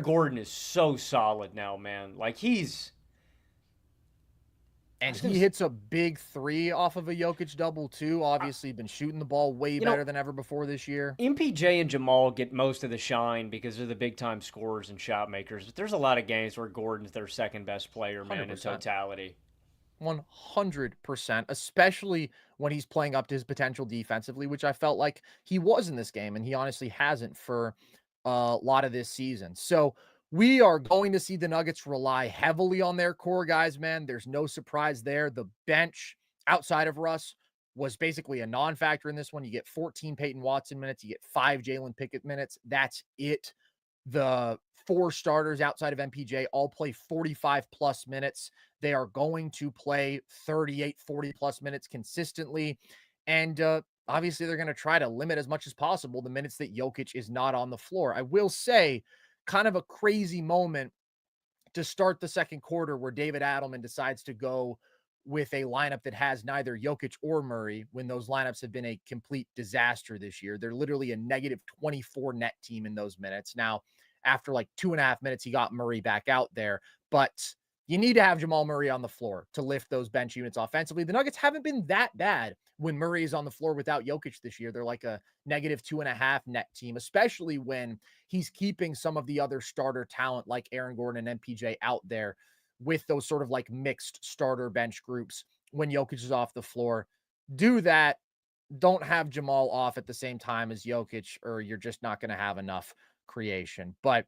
Gordon is so solid now, man. Like And he hits a big 3 off of a Jokic double too. Obviously been shooting the ball way better than ever before this year. MPJ and Jamal get most of the shine because they're the big time scorers and shot makers. But there's a lot of games where Gordon's their second best player, man, in 100%. totality. 100%, especially when he's playing up to his potential defensively, which I felt like he was in this game, and he honestly hasn't for a lot of this season. So we are going to see the Nuggets rely heavily on their core guys, man. There's no surprise there. The bench outside of Russ was basically a non-factor in this one. You get 14 Peyton Watson minutes, you get 5 Jalen Pickett minutes. That's it. The 4 starters outside of MPJ all play 45 plus minutes. They are going to play 38, 40 plus minutes consistently. And obviously, they're going to try to limit as much as possible the minutes that Jokic is not on the floor. I will say, kind of a crazy moment to start the second quarter where David Adelman decides to go with a lineup that has neither Jokic or Murray when those lineups have been a complete disaster this year. They're literally a negative 24 net team in those minutes. Now, after like 2.5 minutes, he got Murray back out there, but you need to have Jamal Murray on the floor to lift those bench units offensively. The Nuggets haven't been that bad when Murray is on the floor without Jokic this year. They're like a negative 2.5 net team, especially when he's keeping some of the other starter talent like Aaron Gordon and MPJ out there with those sort of like mixed starter bench groups when Jokic is off the floor. Do that. Don't have Jamal off at the same time as Jokic, or you're just not going to have enough creation. But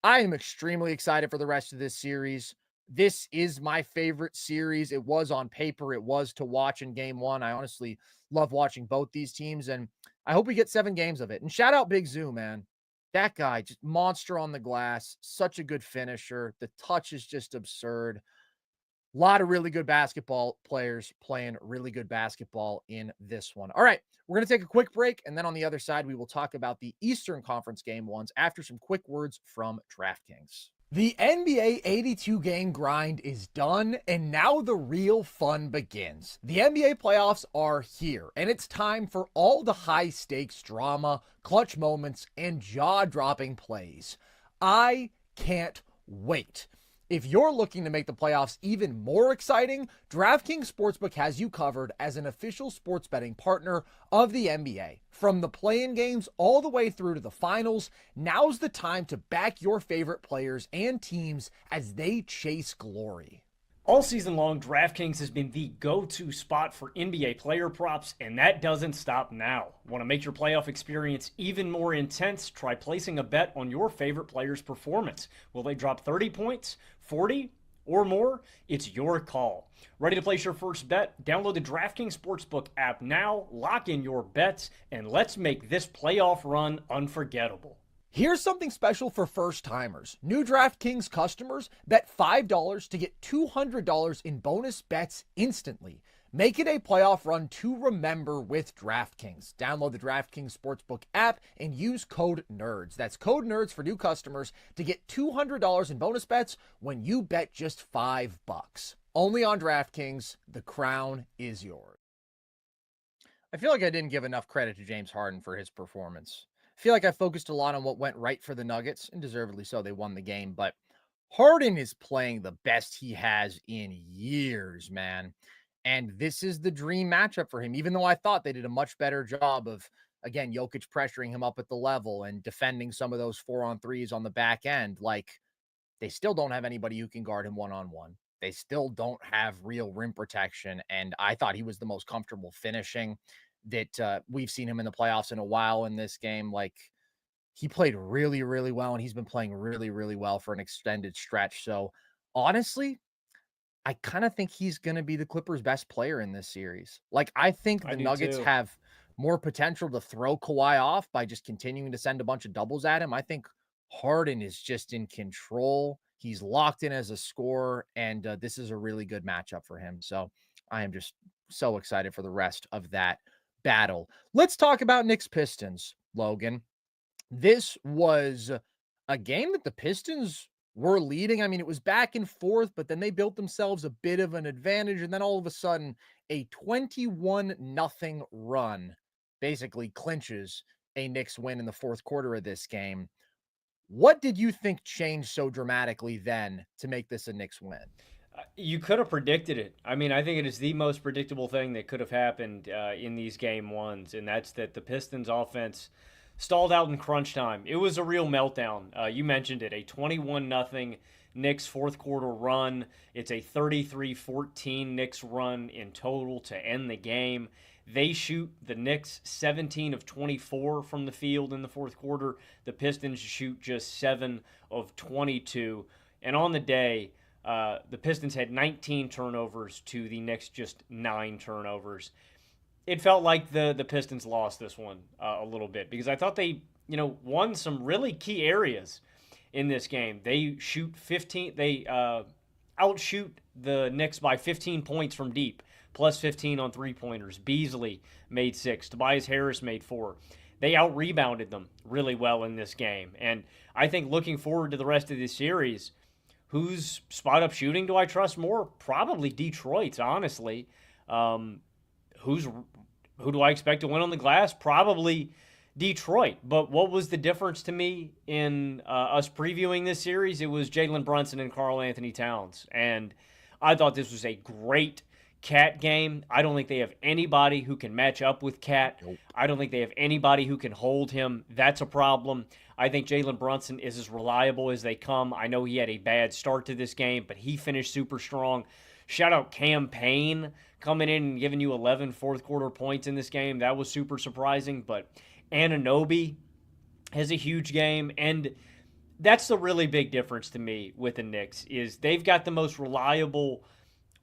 I am extremely excited for the rest of this series. This is my favorite series. It was on paper. It was to watch in game 1. I honestly love watching both these teams, and I hope we get 7 games of it. And shout out Big Zoo, man. That guy, just monster on the glass. Such a good finisher. The touch is just absurd. A lot of really good basketball players playing really good basketball in this one. All right, we're going to take a quick break, and then on the other side, we will talk about the Eastern Conference game ones after some quick words from DraftKings. The NBA 82 game grind is done, and now the real fun begins. The NBA playoffs are here, and it's time for all the high stakes drama, clutch moments, and jaw dropping plays. I can't wait. If you're looking to make the playoffs even more exciting, DraftKings Sportsbook has you covered as an official sports betting partner of the NBA. From the play-in games all the way through to the finals, now's the time to back your favorite players and teams as they chase glory. All season long, DraftKings has been the go-to spot for NBA player props, and that doesn't stop now. Want to make your playoff experience even more intense? Try placing a bet on your favorite player's performance. Will they drop 30 points, 40, or more? It's your call. Ready to place your first bet? Download the DraftKings Sportsbook app now, lock in your bets, and let's make this playoff run unforgettable. Here's something special for first-timers. New DraftKings customers bet $5 to get $200 in bonus bets instantly. Make it a playoff run to remember with DraftKings. Download the DraftKings Sportsbook app and use code NERDS. That's code NERDS for new customers to get $200 in bonus bets when you bet just $5. Only on DraftKings. The crown is yours. I feel like I didn't give enough credit to James Harden for his performance. I feel like I focused a lot on what went right for the Nuggets, and deservedly so. They won the game, but Harden is playing the best he has in years, man. And this is the dream matchup for him, even though I thought they did a much better job of, again, Jokic pressuring him up at the level and defending some of those 4-on-3s on the back end. Like, they still don't have anybody who can guard him one-on-one. They still don't have real rim protection, and I thought he was the most comfortable finishing that we've seen him in the playoffs in a while in this game. Like, he played really, really well, and he's been playing really, really well for an extended stretch. So honestly, I kind of think he's going to be the Clippers' best player in this series. Like, I think I the do Nuggets too. have more potential to throw Kawhi off by just continuing to send a bunch of doubles at him. I think Harden is just in control. He's locked in as a scorer, and this is a really good matchup for him. So I am just so excited for the rest of that battle. Let's talk about Knicks Pistons, Logan. This was a game that the Pistons were leading. I mean, it was back and forth, but then they built themselves a bit of an advantage. And then all of a sudden, a 21-0 run basically clinches a Knicks win in the fourth quarter of this game. What did you think changed so dramatically then to make this a Knicks win? You could have predicted it. I mean, I think it is the most predictable thing that could have happened in these game ones, and that's that the Pistons offense stalled out in crunch time. It was a real meltdown. You mentioned it, a 21-0 Knicks fourth quarter run. It's a 33-14 Knicks run in total to end the game. They shoot the Knicks 17 of 24 from the field in the fourth quarter. The Pistons shoot just 7 of 22. And on the day, the Pistons had 19 turnovers to the Knicks just 9 turnovers. It felt like the Pistons lost this one a little bit because I thought they, won some really key areas in this game. They shoot 15. They outshoot the Knicks by 15 points from deep, plus 15 on three-pointers. Beasley made 6. Tobias Harris made 4. They out-rebounded them really well in this game. And I think looking forward to the rest of this series, whose spot-up shooting do I trust more? Probably Detroit's, honestly. Who do I expect to win on the glass? Probably Detroit. But what was the difference to me in us previewing this series? It was Jalen Brunson and Karl Anthony Towns. And I thought this was a great Cat game. I don't think they have anybody who can match up with Cat. Nope. I don't think they have anybody who can hold him. That's a problem. I think Jalen Brunson is as reliable as they come. I know he had a bad start to this game, but he finished super strong. Shout out Cam Payne coming in and giving you 11 fourth quarter points in this game. That was super surprising. But Anunoby has a huge game. And that's the really big difference to me with the Knicks is they've got the most reliable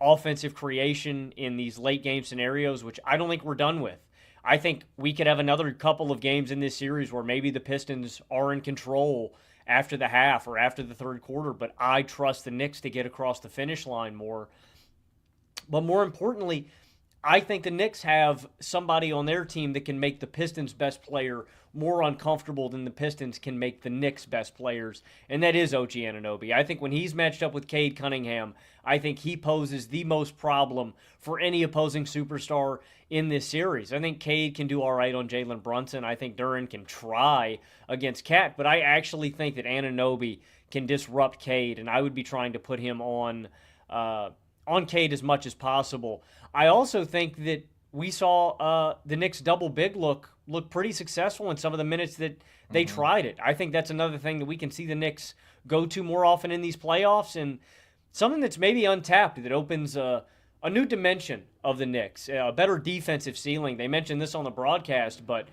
offensive creation in these late game scenarios, which I don't think we're done with. I think we could have another couple of games in this series where maybe the Pistons are in control after the half or after the third quarter, but I trust the Knicks to get across the finish line more. But more importantly, I think the Knicks have somebody on their team that can make the Pistons' best player more uncomfortable than the Pistons can make the Knicks' best players, and that is OG Anunoby. I think when he's matched up with Cade Cunningham, I think he poses the most problem for any opposing superstar in this series. I think Cade can do all right on Jalen Brunson. I think Duran can try against Cat, but I actually think that Anunoby can disrupt Cade, and I would be trying to put him on Cade as much as possible. I also think that we saw the Knicks double big look pretty successful in some of the minutes that they tried it. I think that's another thing that we can see the Knicks go to more often in these playoffs. And something that's maybe untapped that opens a new dimension of the Knicks, a better defensive ceiling. They mentioned this on the broadcast, but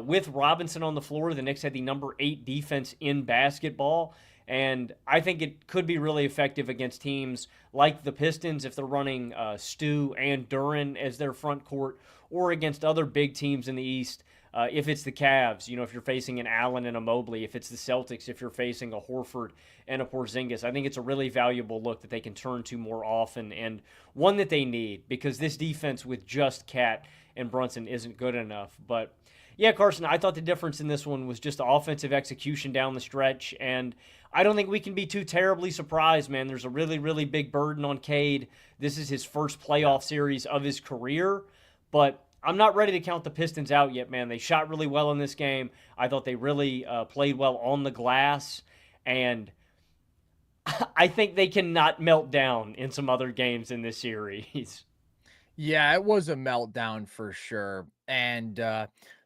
with Robinson on the floor, the Knicks had the number 8 defense in basketball. And I think it could be really effective against teams like the Pistons if they're running Stu and Duran as their front court, or against other big teams in the East. If it's the Cavs, if you're facing an Allen and a Mobley, if it's the Celtics, if you're facing a Horford and a Porzingis, I think it's a really valuable look that they can turn to more often, and one that they need, because this defense with just Cat and Brunson isn't good enough. But yeah, Carson, I thought the difference in this one was just the offensive execution down the stretch, and I don't think we can be too terribly surprised, man. There's a really, really big burden on Cade. This is his first playoff series of his career, but I'm not ready to count the Pistons out yet, man. They shot really well in this game. I thought they really played well on the glass, and I think they cannot melt down in some other games in this series. Yeah, it was a meltdown for sure. And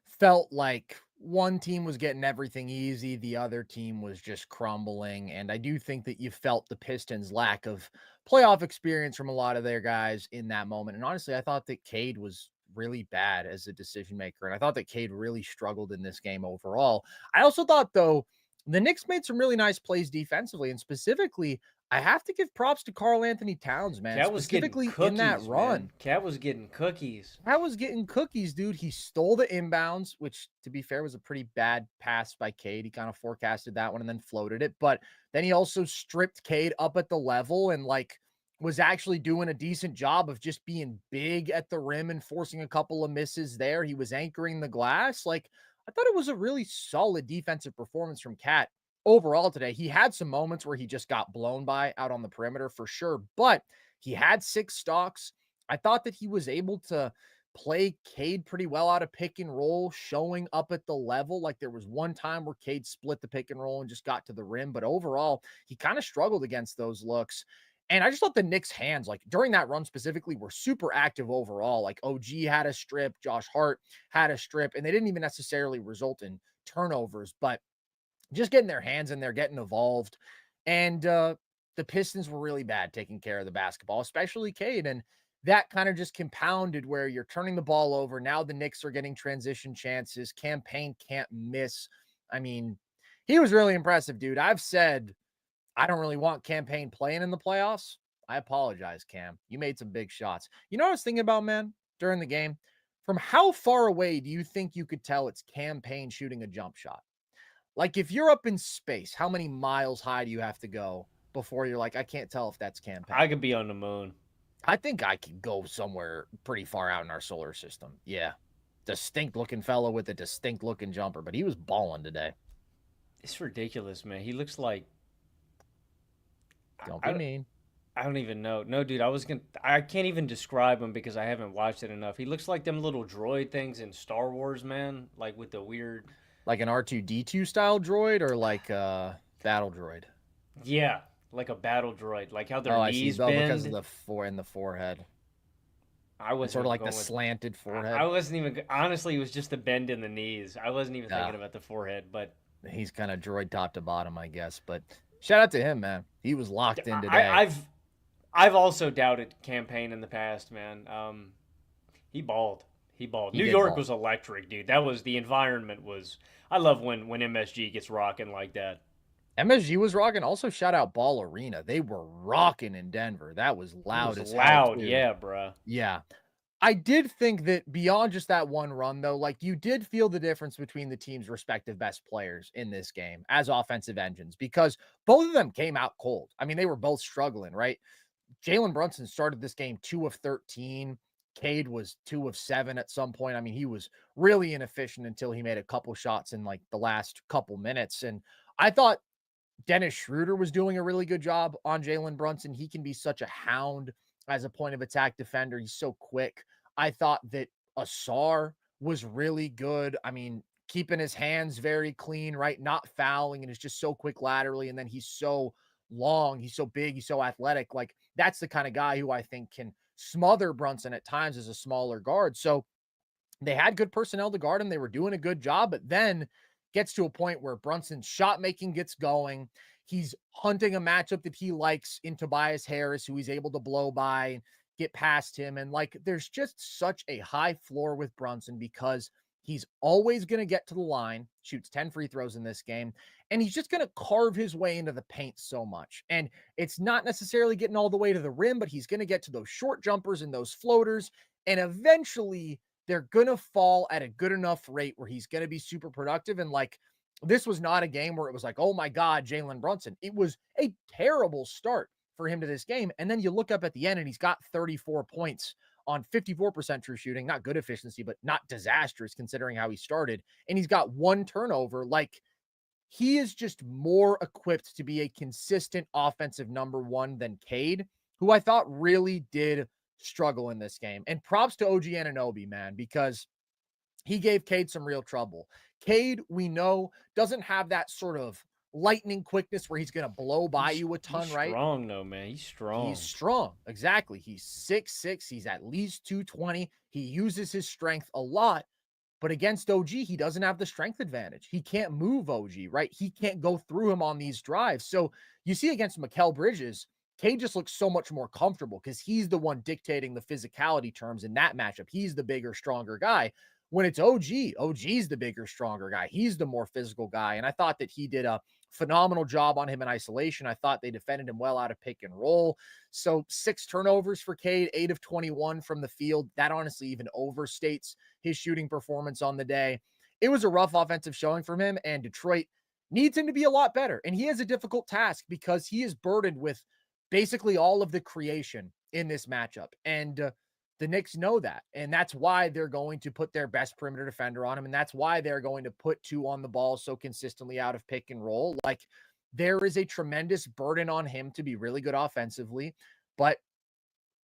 felt like one team was getting everything easy, the other team was just crumbling. And I do think that you felt the Pistons' lack of playoff experience from a lot of their guys in that moment. And honestly, I thought that Cade was really bad as a decision maker. And I thought that Cade really struggled in this game overall. I also thought, though, the Knicks made some really nice plays defensively. And specifically, I have to give props to Karl Anthony Towns, man, Cat was getting specifically in that cookies, man. run. Cat was getting cookies. I was getting cookies, dude. He stole the inbounds, which, to be fair, was a pretty bad pass by Cade. He kind of forecasted that one and then floated it. But then he also stripped Cade up at the level and was actually doing a decent job of just being big at the rim and forcing a couple of misses there. He was anchoring the glass. I thought it was a really solid defensive performance from Cat overall today. He had some moments where he just got blown by out on the perimeter for sure, but he had 6 stocks. I thought that he was able to play Cade pretty well out of pick and roll, showing up at the level. Like there was one time where Cade split the pick and roll and just got to the rim, but overall, he kind of struggled against those looks. And I just thought the Knicks' hands, like during that run specifically, were super active overall. Like OG had a strip, Josh Hart had a strip, and they didn't even necessarily result in turnovers, but just getting their hands in there, getting involved. And the Pistons were really bad taking care of the basketball, especially Cade. And that kind of just compounded where you're turning the ball over. Now the Knicks are getting transition chances. Campaign can't miss. I mean, he was really impressive, dude. I've said I don't really want Campaign playing in the playoffs. I apologize, Cam. You made some big shots. You know what I was thinking about, man, during the game? From how far away do you think you could tell it's Campaign shooting a jump shot? Like, if you're up in space, how many miles high do you have to go before you're like, I can't tell if that's I Campaign? could be on the moon. I think I could go somewhere pretty far out in our solar system. Yeah. Distinct looking fellow with a distinct looking jumper, but he was balling today. It's ridiculous, man. He looks like Don't be I, mean. I don't even know. No, dude, I can't even describe him because I haven't watched it enough. He looks like them little droid things in Star Wars, man. Like with the weird. Like an R2D2 style droid or like a battle droid? Yeah, like a battle droid. Like how their Oh, I see. knees Oh, because of bend. the the forehead. I And wasn't sort of even like the going with. slanted I forehead. wasn't even. Honestly, it was just the bend in the knees. I wasn't even Yeah. thinking about the forehead. But He's kind of droid top to bottom, I guess. But shout out to him, man. He was locked in I, today. I've also doubted Campaign in the past, man. He balled. He balled. He New did York ball. was electric, dude. That was the environment was. I love when MSG gets rocking like that. MSG was rocking. Also, shout out Ball Arena. They were rocking in Denver. That was It loud was as hell, loud, too. yeah, bruh. Yeah. I did think that beyond just that one run, though, like you did feel the difference between the team's respective best players in this game as offensive engines because both of them came out cold. I mean, they were both struggling, right? Jalen Brunson started this game 2 of 13. Cade was 2 of 7 at some point. I mean, he was really inefficient until he made a couple shots in like the last couple minutes. And I thought Dennis Schroeder was doing a really good job on Jalen Brunson. He can be such a hound as a point of attack defender. He's so quick. I thought that Asar was really good. I mean, keeping his hands very clean, right? Not fouling, and is just so quick laterally. And then he's so long, he's so big, he's so athletic. Like, that's the kind of guy who I think can smother Brunson at times as a smaller guard. So they had good personnel to guard him. They were doing a good job, but then gets to a point where Brunson's shot making gets going. He's hunting a matchup that he likes in Tobias Harris, who he's able to blow by and get past him. And like, there's just such a high floor with Brunson because he's always going to get to the line, shoots 10 free throws in this game, and he's just going to carve his way into the paint so much. And it's not necessarily getting all the way to the rim, but he's going to get to those short jumpers and those floaters. And eventually they're going to fall at a good enough rate where he's going to be super productive. And like, this was not a game where it was like, oh my God, Jalen Brunson. It was a terrible start for him to this game. And then you look up at the end and he's got 34 points on 54% true shooting, not good efficiency, but not disastrous considering how he started. And he's got one turnover. Like, he is just more equipped to be a consistent offensive number one than Cade, who I thought really did struggle in this game. And props to OG Anunoby, man, because he gave Cade some real trouble. Cade, we know, doesn't have that sort of lightning quickness where he's going to blow by you a ton, he's right? Strong though, man. He's strong. He's strong. Exactly. He's 6'6". He's at least 220. He uses his strength a lot, but against OG, he doesn't have the strength advantage. He can't move OG, right? He can't go through him on these drives. So you see against Mikal Bridges, Cade just looks so much more comfortable because he's the one dictating the physicality terms in that matchup. He's the bigger, stronger guy. When it's OG, OG's the bigger, stronger guy. He's the more physical guy. And I thought that he did a phenomenal job on him in isolation. I thought they defended him well out of pick and roll. So 6 turnovers for Cade, 8 of 21 from the field. That honestly even overstates his shooting performance on the day. It was a rough offensive showing from him, and Detroit needs him to be a lot better. And he has a difficult task because he is burdened with basically all of the creation in this matchup. And the Knicks know that. And that's why they're going to put their best perimeter defender on him. And that's why they're going to put 2 on the ball so consistently out of pick and roll. Like, there is a tremendous burden on him to be really good offensively, but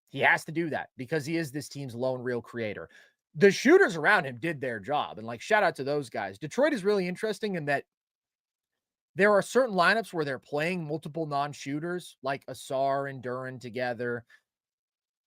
he has to do that because he is this team's lone real creator. The shooters around him did their job. And like, shout out to those guys. Detroit is really interesting in that there are certain lineups where they're playing multiple non-shooters, like Asar and Duran together.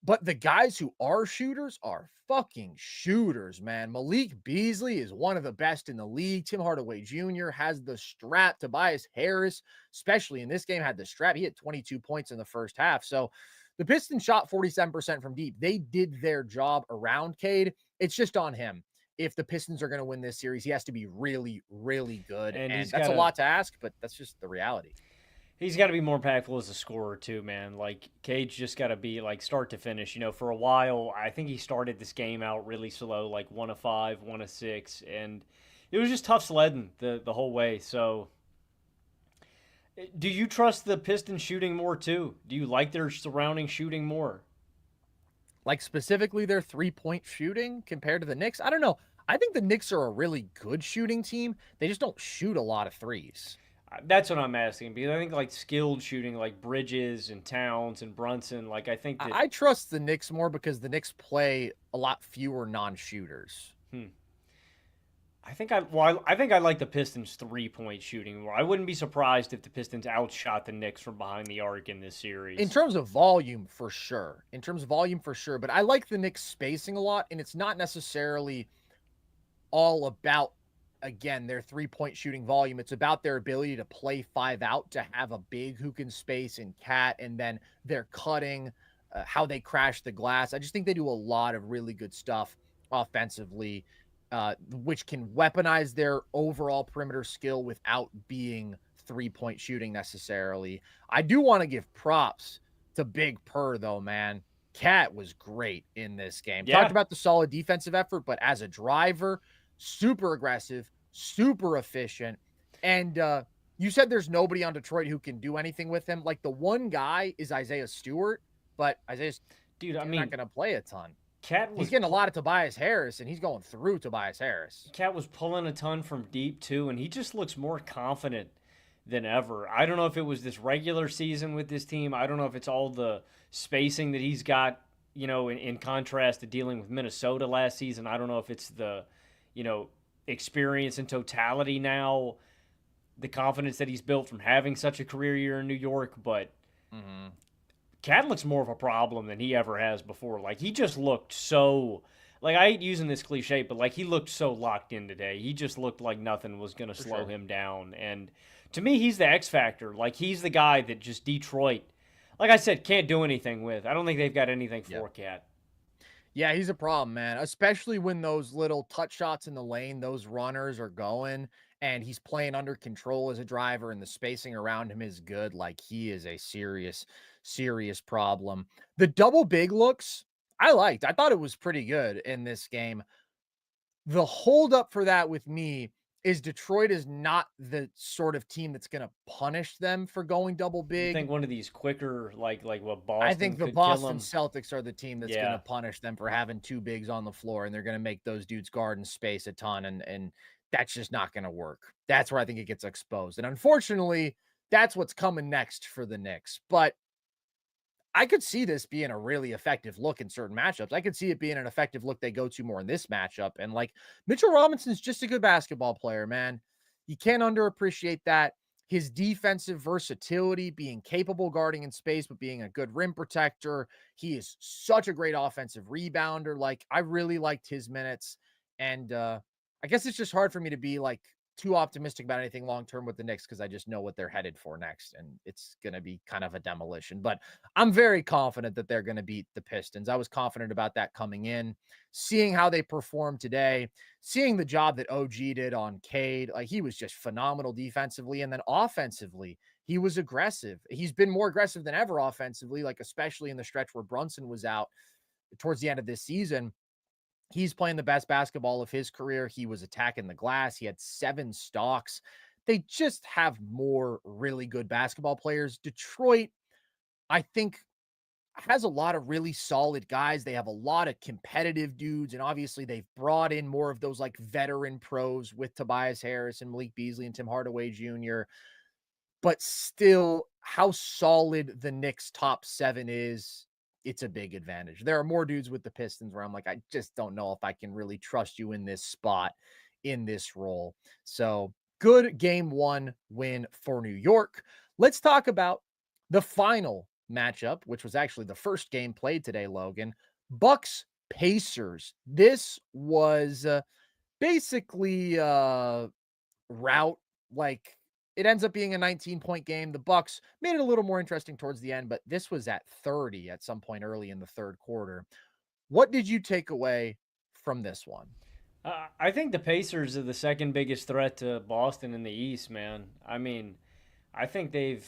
But the guys who are shooters are fucking shooters, man. Malik Beasley is one of the best in the league. Tim Hardaway Jr. has the strap. Tobias Harris, especially in this game, had the strap. He had 22 points in the first half. So the Pistons shot 47% from deep. They did their job around Cade. It's just on him. If the Pistons are going to win this series, he has to be really, really good. And that's a lot to ask, but that's just the reality. He's got to be more impactful as a scorer too, man. Like, Cade's just got to be like start to finish. You know, for a while, I think he started this game out really slow, like 1 of 5, 1 of 6, and it was just tough sledding the whole way. So, do you trust the Pistons shooting more too? Do you like their surrounding shooting more? Like, specifically their 3-point shooting compared to the Knicks? I don't know. I think the Knicks are a really good shooting team. They just don't shoot a lot of threes. That's what I'm asking, because I think like skilled shooting, like Bridges and Towns and Brunson, like I think that I trust the Knicks more because the Knicks play a lot fewer non-shooters. I think I like the Pistons 3-point shooting more. I wouldn't be surprised if the Pistons outshot the Knicks from behind the arc in this series. In terms of volume, for sure. But I like the Knicks spacing a lot, and it's not necessarily all about, again, their 3-point shooting volume. It's about their ability to play 5 out, to have a big who can space and cat, and then their cutting, how they crash the glass. I just think they do a lot of really good stuff offensively, which can weaponize their overall perimeter skill without being 3-point shooting necessarily. I do want to give props to Big Purr, though, man. Cat was great in this game. Yeah. Talked about the solid defensive effort, but as a driver, super aggressive, super efficient. And you said there's nobody on Detroit who can do anything with him. Like, the one guy is Isaiah Stewart, but Isaiah's not going to play a ton. He's getting a lot of Tobias Harris, and he's going through Tobias Harris. Cat was pulling a ton from deep, too, and he just looks more confident than ever. I don't know if it was this regular season with this team. I don't know if it's all the spacing that he's got, you know, in contrast to dealing with Minnesota last season. I don't know if it's the, you know, experience in totality now, the confidence that he's built from having such a career year in New York, but Cat looks more of a problem than he ever has before. Like, he just looked so like I hate using this cliche, but like he looked so locked in today. He just looked like nothing was going to For slow sure. him down. And to me, he's the X factor. Like he's the guy that just Detroit, like I said, can't do anything with. I don't think they've got anything Yeah. for Cat. Yeah, he's a problem, man, especially when those little touch shots in the lane, those runners are going and he's playing under control as a driver and the spacing around him is good. Like he is a serious, serious problem. The double big looks, I liked. I thought it was pretty good in this game. The holdup for that with me is Detroit is not the sort of team that's going to punish them for going double You big. think one of these quicker, like what I Boston think the could kill Boston him? Celtics are the team that's gonna Yeah. punish them for having 2 bigs on the floor, and they're gonna make those dudes guard and space a ton, and that's just not gonna work. That's where I think it gets exposed, and unfortunately, that's what's coming next for the Knicks, but I could see this being a really effective look in certain matchups. I could see it being an effective look they go to more in this matchup, and, like, Mitchell Robinson's just a good basketball player, man. You can't underappreciate that. His defensive versatility, being capable guarding in space, but being a good rim protector. He is such a great offensive rebounder. Like, I really liked his minutes, and, I guess it's just hard for me to be, like, too optimistic about anything long term with the Knicks because I just know what they're headed for next, and it's gonna be kind of a demolition, but I'm very confident that they're going to beat the Pistons. I was confident about that coming in. Seeing how they performed today, seeing the job that OG did on Cade, like he was just phenomenal defensively. And then offensively, he was aggressive. He's been more aggressive than ever offensively, like especially in the stretch where Brunson was out towards the end of this season. He's playing the best basketball of his career. He was attacking the glass. He had 7 stocks. They just have more really good basketball players. Detroit, I think, has a lot of really solid guys. They have a lot of competitive dudes, and obviously they've brought in more of those like veteran pros with Tobias Harris and Malik Beasley and Tim Hardaway Jr. But still, how solid the Knicks top 7 is, it's a big advantage. There are more dudes with the Pistons where I'm like, I just don't know if I can really trust you in this spot, in this role. So good game 1 win for New York. Let's talk about the final matchup, which was actually the first game played today, Logan. Bucks Pacers. This was basically route, like it ends up being a 19-point game. The Bucks made it a little more interesting towards the end, but this was at 30 at some point early in the third quarter. What did you take away from this one? I think the Pacers are the second biggest threat to Boston in the East, man. I mean, I think they've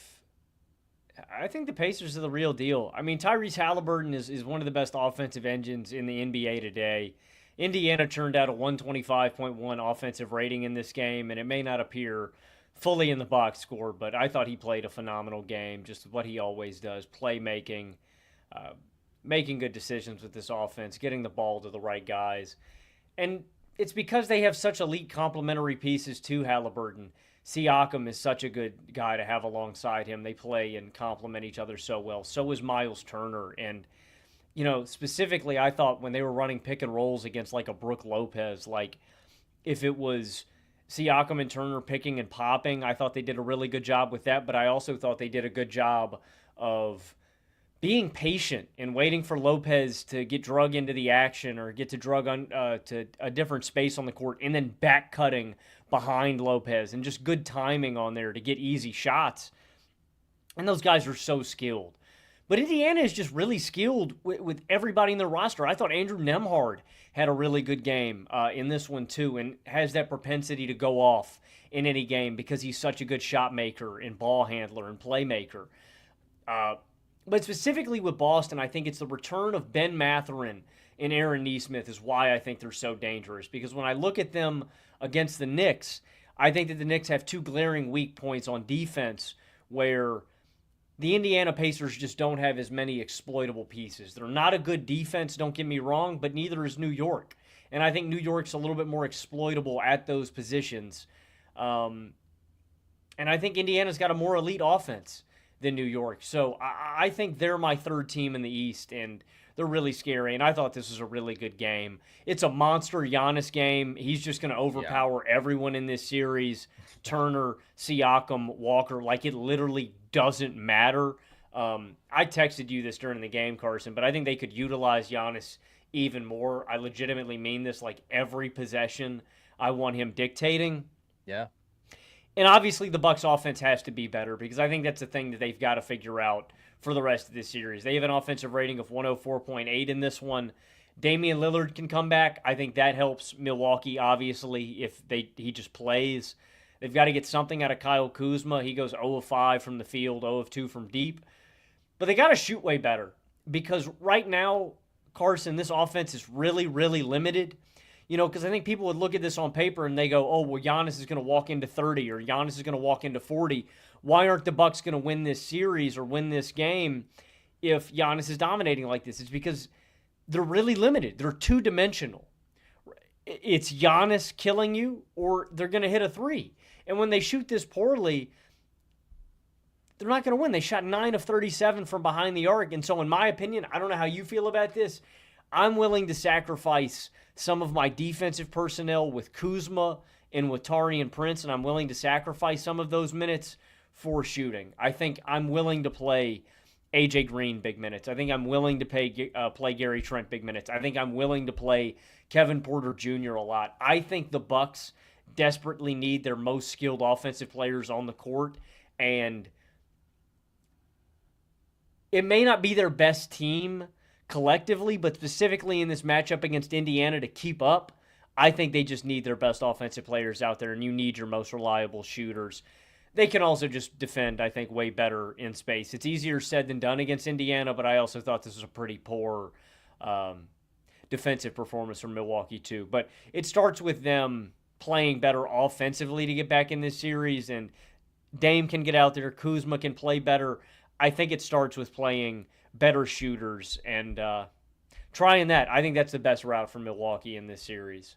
I think the Pacers are the real deal. I mean, Tyrese Haliburton is one of the best offensive engines in the NBA today. Indiana turned out a 125.1 offensive rating in this game, and it may not appear fully in the box score, but I thought he played a phenomenal game, just what he always does, playmaking, uh, making good decisions with this offense, getting the ball to the right guys. And it's because they have such elite complementary pieces to Halliburton. Siakam is such a good guy to have alongside him. They play and complement each other so well. So is Miles Turner. And, specifically, I thought when they were running pick and rolls against like a Brook Lopez, like if it was Siakam and Turner picking and popping, I thought they did a really good job with that. But I also thought they did a good job of being patient and waiting for Lopez to get drug into the action or get to drug on to a different space on the court, and then back cutting behind Lopez and just good timing on there to get easy shots. And those guys are so skilled. But Indiana is just really skilled with everybody in their roster. I thought Andrew Nemhard had a really good game in this one too, and has that propensity to go off in any game because he's such a good shot maker and ball handler and playmaker. Uh, but specifically with Boston, I think it's the return of Ben Mathurin and Aaron Nesmith is why I think they're so dangerous. Because when I look at them against the Knicks, I think that the Knicks have two glaring weak points on defense where the Indiana Pacers just don't have as many exploitable pieces. They're not a good defense, don't get me wrong, but neither is New York. And I think New York's a little bit more exploitable at those positions. Um, and I think Indiana's got a more elite offense than New York. So I think they're my third team in the East, and they're really scary. And I thought this was a really good game. It's a monster Giannis game. He's just going to Yeah. overpower everyone in this series. Turner, Siakam, Walker, like it literally doesn't matter. I texted you this during the game, Carson, but I think they could utilize Giannis even more. I legitimately mean this. Like every possession, I want him dictating. Yeah. And obviously, the Bucks' offense has to be better because I think that's the thing that they've got to figure out for the rest of this series. They have an offensive rating of 104.8 in this one. Damian Lillard can come back. I think that helps Milwaukee, obviously, if he just plays. They've got to get something out of Kyle Kuzma. He goes 0 of 5 from the field, 0 of 2 from deep. But they got to shoot way better because right now, Carson, this offense is really, really limited. Because I think people would look at this on paper and they go, oh, well, Giannis is going to walk into 30 or Giannis is going to walk into 40. Why aren't the Bucks going to win this series or win this game if Giannis is dominating like this? It's because they're really limited. They're two-dimensional. It's Giannis killing you or they're going to hit a three. And when they shoot this poorly, they're not going to win. They shot 9 of 37 from behind the arc. And so in my opinion, I don't know how you feel about this, I'm willing to sacrifice some of my defensive personnel with Kuzma and with Taurean Prince, and I'm willing to sacrifice some of those minutes for shooting. I think I'm willing to play A.J. Green big minutes. I think I'm willing to play Gary Trent big minutes. I think I'm willing to play Kevin Porter Jr. a lot. I think the Bucks desperately need their most skilled offensive players on the court, and it may not be their best team collectively, but specifically in this matchup against Indiana to keep up, I think they just need their best offensive players out there, and you need your most reliable shooters. They can also just defend, I think, way better in space. It's easier said than done against Indiana, but I also thought this was a pretty poor defensive performance from Milwaukee too. But it starts with them playing better offensively to get back in this series, and Dame can get out there, Kuzma can play better. I think it starts with playing better shooters and trying that. I think that's the best route for Milwaukee in this series.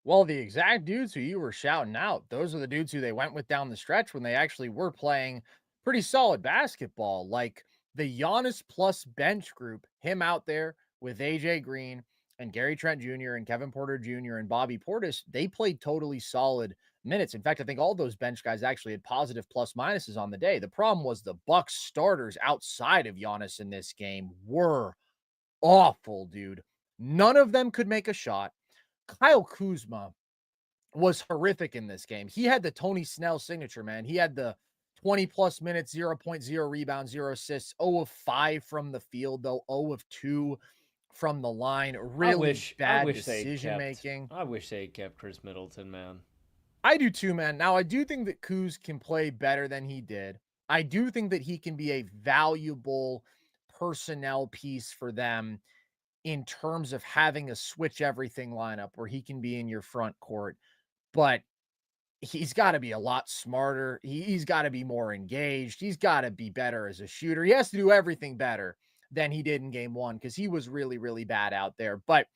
Well, the exact dudes who you were shouting out, those are the dudes who they went with down the stretch when they actually were playing pretty solid basketball. Like the Giannis plus bench group, him out there with AJ Green and Gary Trent Jr. and Kevin Porter Jr. and Bobby Portis, they played totally solid minutes. In fact, I think all those bench guys actually had positive plus minuses on the day. The problem was the Bucks starters outside of Giannis in this game were awful, dude. None of them could make a shot. Kyle Kuzma was horrific in this game. He had the Tony Snell signature, man. He had the 20 plus minutes, 0.0 rebounds, 0 assists, 0 of 5 from the field, though 0 of 2 from the line. Really bad decision making. I wish they had kept Chris Middleton, man. I do too, man. Now, I do think that Kuz can play better than he did. I do think that he can be a valuable personnel piece for them in terms of having a switch everything lineup where he can be in your front court. But he's got to be a lot smarter. He's got to be more engaged. He's got to be better as a shooter. He has to do everything better than he did in game one because he was really, really bad out there. But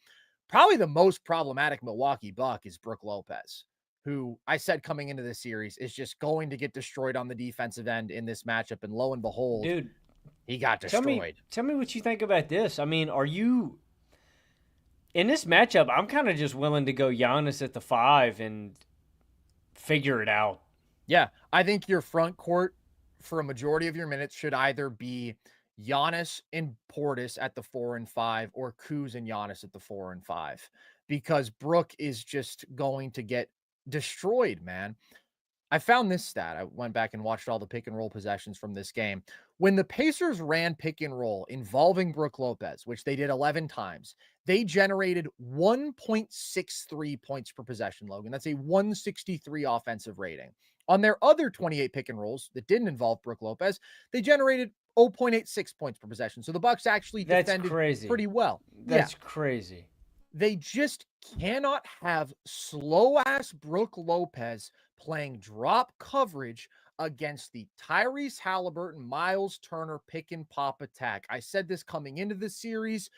probably the most problematic Milwaukee Buck is Brook Lopez, who I said coming into this series is just going to get destroyed on the defensive end in this matchup. And lo and behold, dude, he got destroyed. Tell me what you think about this. I mean, are you in this matchup? I'm kind of just willing to go Giannis at the 5 and figure it out. Yeah, I think your front court for a majority of your minutes should either be Giannis and Portis at the 4 and 5 or Kuz and Giannis at the 4 and 5 because Brook is just going to get destroyed, man. I found this stat. I went back and watched all the pick and roll possessions from this game. When the Pacers ran pick and roll involving Brook Lopez, which they did 11 times, they generated 1.63 points per possession, Logan. That's a 163 offensive rating. On their other 28 pick and rolls that didn't involve Brook Lopez, they generated 0.86 points per possession. So the Bucks actually defended pretty well. That's crazy. They just cannot have slow-ass Brook Lopez playing drop coverage against the Tyrese Haliburton, Miles Turner pick-and-pop attack. I said this coming into the series.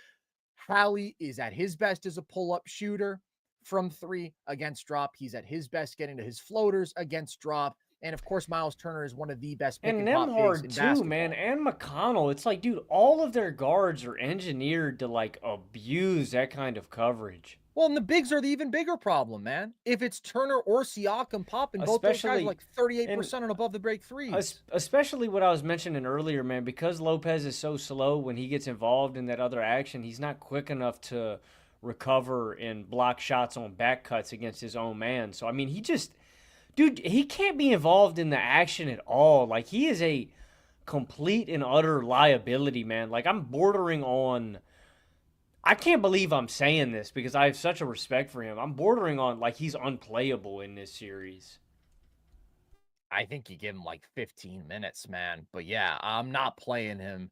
Hallie is at his best as a pull-up shooter from 3 against drop. He's at his best getting to his floaters against drop. And, of course, Miles Turner is one of the best pick-and-pop bigs in basketball. Man. And McConnell. It's like, dude, all of their guards are engineered to, like, abuse that kind of coverage. Well, and the bigs are the even bigger problem, man. If it's Turner or Siakam popping, both those guys are especially like and 38% on above the break threes. especially what I was mentioning earlier, man, because Lopez is so slow when he gets involved in that other action, he's not quick enough to recover and block shots on back cuts against his own man. So, I mean, dude, he can't be involved in the action at all. Like, he is a complete and utter liability, man. Like, I'm bordering on. I can't believe I'm saying this because I have such a respect for him. I'm bordering on, like, he's unplayable in this series. I think you give him like 15 minutes, man. But yeah, I'm not playing him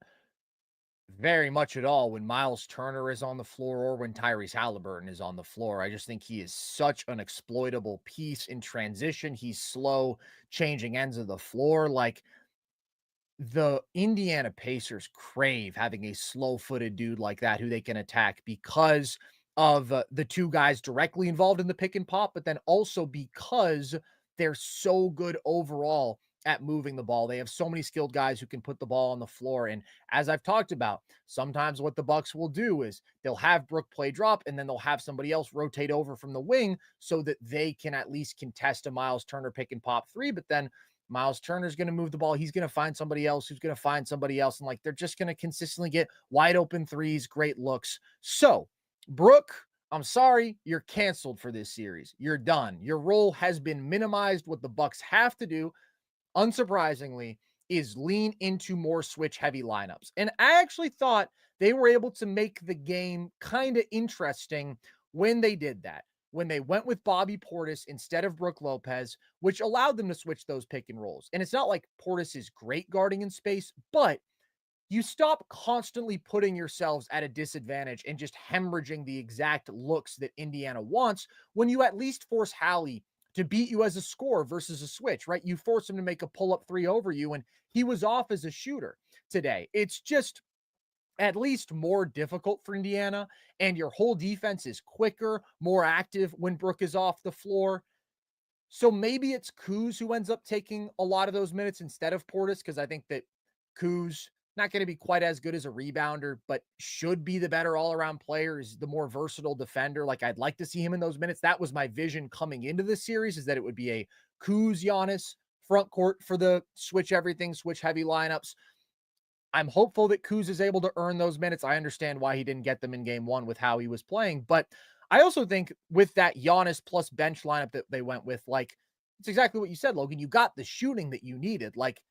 very much at all when Miles Turner is on the floor or when Tyrese Haliburton is on the floor. I just think he is such an exploitable piece in transition. He's slow changing ends of the floor. Like the Indiana Pacers crave having a slow-footed dude like that who they can attack because of the two guys directly involved in the pick and pop, but then also because they're so good overall at moving the ball. They have so many skilled guys who can put the ball on the floor. And as I've talked about, sometimes what the Bucks will do is they'll have Brook play drop and then they'll have somebody else rotate over from the wing so that they can at least contest a Miles Turner pick and pop three. But then Miles Turner's going to move the ball. He's going to find somebody else who's going to find somebody else. And like they're just going to consistently get wide open threes, great looks. So, Brook, I'm sorry, you're canceled for this series. You're done. Your role has been minimized. What the Bucks have to do, unsurprisingly, is lean into more switch heavy lineups. And I actually thought they were able to make the game kind of interesting when they did that. When they went with Bobby Portis instead of Brook Lopez, which allowed them to switch those pick and rolls. And it's not like Portis is great guarding in space, but you stop constantly putting yourselves at a disadvantage and just hemorrhaging the exact looks that Indiana wants when you at least force Hallie to beat you as a scorer versus a switch, right? You force him to make a pull-up three over you, and he was off as a shooter today. It's just at least more difficult for Indiana, and your whole defense is quicker, more active when Brook is off the floor. So maybe it's Kuz who ends up taking a lot of those minutes instead of Portis, because I think that Kuz not going to be quite as good as a rebounder, but should be the better all-around player, is the more versatile defender. Like I'd like to see him in those minutes. That was my vision coming into this series, is that it would be a Kuz Giannis front court for the switch everything, switch heavy lineups. I'm hopeful that Kuz is able to earn those minutes. I understand why he didn't get them in game one with how he was playing, but I also think with that Giannis plus bench lineup that they went with, like, it's exactly what you said, Logan. You got the shooting that you needed. Like,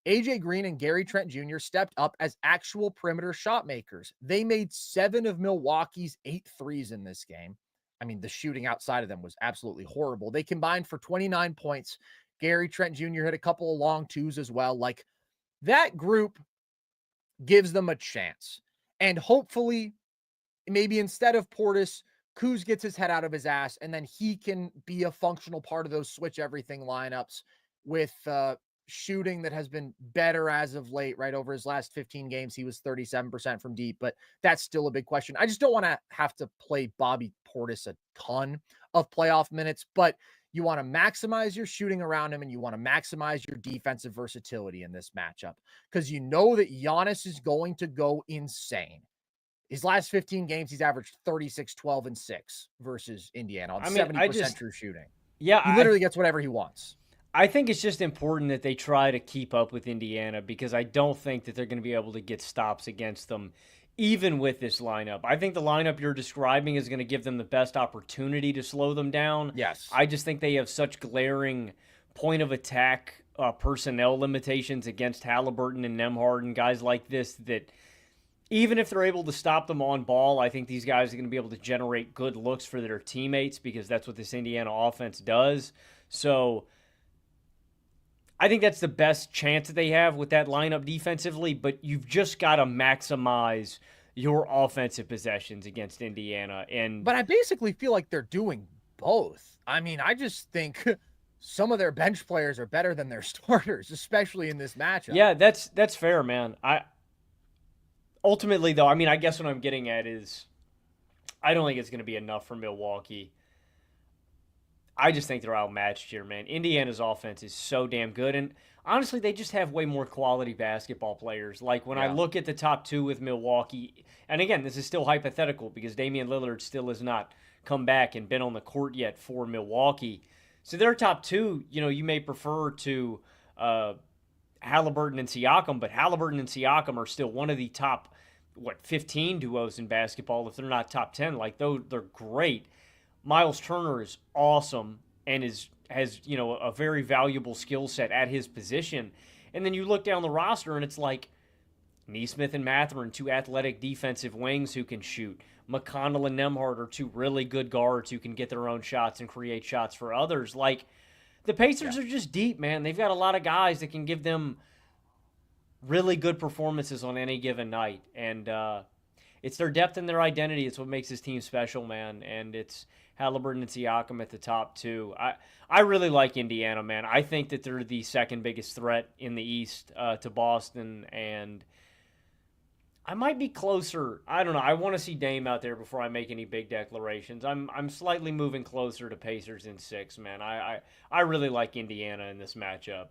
AJ Green and Gary Trent Jr. stepped up as actual perimeter shot makers. They made 7 of Milwaukee's 8 threes in this game. I mean, the shooting outside of them was absolutely horrible. They combined for 29 points. Gary Trent Jr. hit a couple of long twos as well. Like, that group gives them a chance. And hopefully, maybe instead of Portis, Kuz gets his head out of his ass, and then he can be a functional part of those switch everything lineups with shooting that has been better as of late, right? Over his last 15 games, he was 37% from deep, but that's still a big question. I just don't want to have to play Bobby Portis a ton of playoff minutes, but you want to maximize your shooting around him and you want to maximize your defensive versatility in this matchup because you know that Giannis is going to go insane. His last 15 games, he's averaged 36, 12, and 6 versus Indiana on I mean, 70% true shooting. yeah, He literally gets whatever he wants. I think it's just important that they try to keep up with Indiana because I don't think that they're going to be able to get stops against them, even with this lineup. I think the lineup you're describing is going to give them the best opportunity to slow them down. Yes. I just think they have such glaring point of attack personnel limitations against Haliburton and Harden, guys like this, that even if they're able to stop them on ball, I think these guys are going to be able to generate good looks for their teammates because that's what this Indiana offense does. So I think that's the best chance that they have with that lineup defensively, but you've just got to maximize your offensive possessions against Indiana. But I basically feel like they're doing both. I mean, I just think some of their bench players are better than their starters, especially in this matchup. Yeah, that's fair, man. Ultimately, though, I mean, I guess what I'm getting at is I don't think it's going to be enough for Milwaukee. I just think they're outmatched here, man. Indiana's offense is so damn good. And honestly, they just have way more quality basketball players. Like when I look at the top two with Milwaukee, and again, this is still hypothetical because Damian Lillard still is not come back and been on the court yet for Milwaukee. So their top two, you may prefer to uh, Haliburton and Siakam, but Haliburton and Siakam are still one of the top 15 duos in basketball if they're not top 10. Like they're great. Miles Turner is awesome and has a very valuable skill set at his position. And then you look down the roster and it's like Nesmith and Mathurin, two athletic defensive wings who can shoot. McConnell and Nembhard are two really good guards who can get their own shots and create shots for others. Like the Pacers are just deep, man. They've got a lot of guys that can give them really good performances on any given night. And it's their depth and their identity. It's what makes this team special, man. And it's Haliburton and Siakam at the top, too. I really like Indiana, man. I think that they're the second biggest threat in the East to Boston. And I might be closer. I don't know. I want to see Dame out there before I make any big declarations. I'm slightly moving closer to Pacers in 6, man. I really like Indiana in this matchup.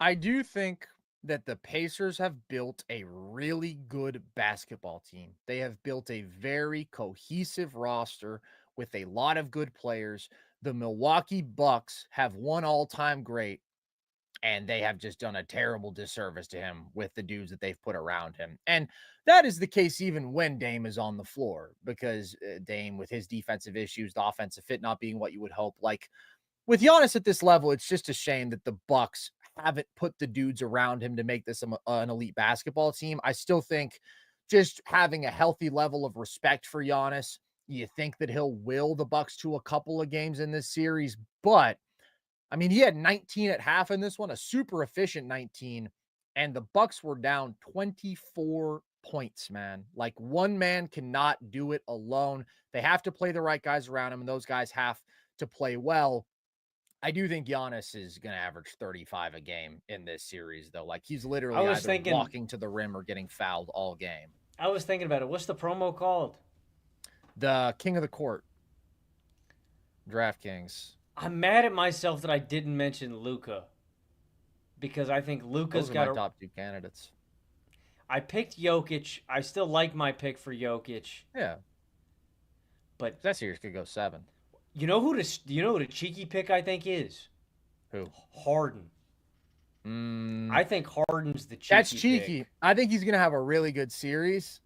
I do think that the Pacers have built a really good basketball team. They have built a very cohesive roster with a lot of good players. The Milwaukee Bucks have one all-time great, and they have just done a terrible disservice to him with the dudes that they've put around him. And that is the case even when Dame is on the floor, because Dame, with his defensive issues, the offensive fit not being what you would hope, like with Giannis at this level, it's just a shame that the Bucks haven't put the dudes around him to make this an elite basketball team. I still think just having a healthy level of respect for Giannis, you think that he'll will the Bucks to a couple of games in this series, but I mean, he had 19 at half in this one, a super efficient 19, and the Bucks were down 24 points, man. Like one man cannot do it alone. They have to play the right guys around him, and those guys have to play well. I do think Giannis is going to average 35 a game in this series, though. Like he's I literally was either thinking, walking to the rim or getting fouled all game. I was thinking about it. What's the promo called? The king of the court, DraftKings. I'm mad at myself that I didn't mention Luka because I think Luka's Those are got my top two candidates. I picked Jokic. I still like my pick for Jokic. Yeah, but that series could go 7. You know who the cheeky pick I think is? Who? Harden. I think Harden's the cheeky. That's cheeky. Pick. I think he's going to have a really good series.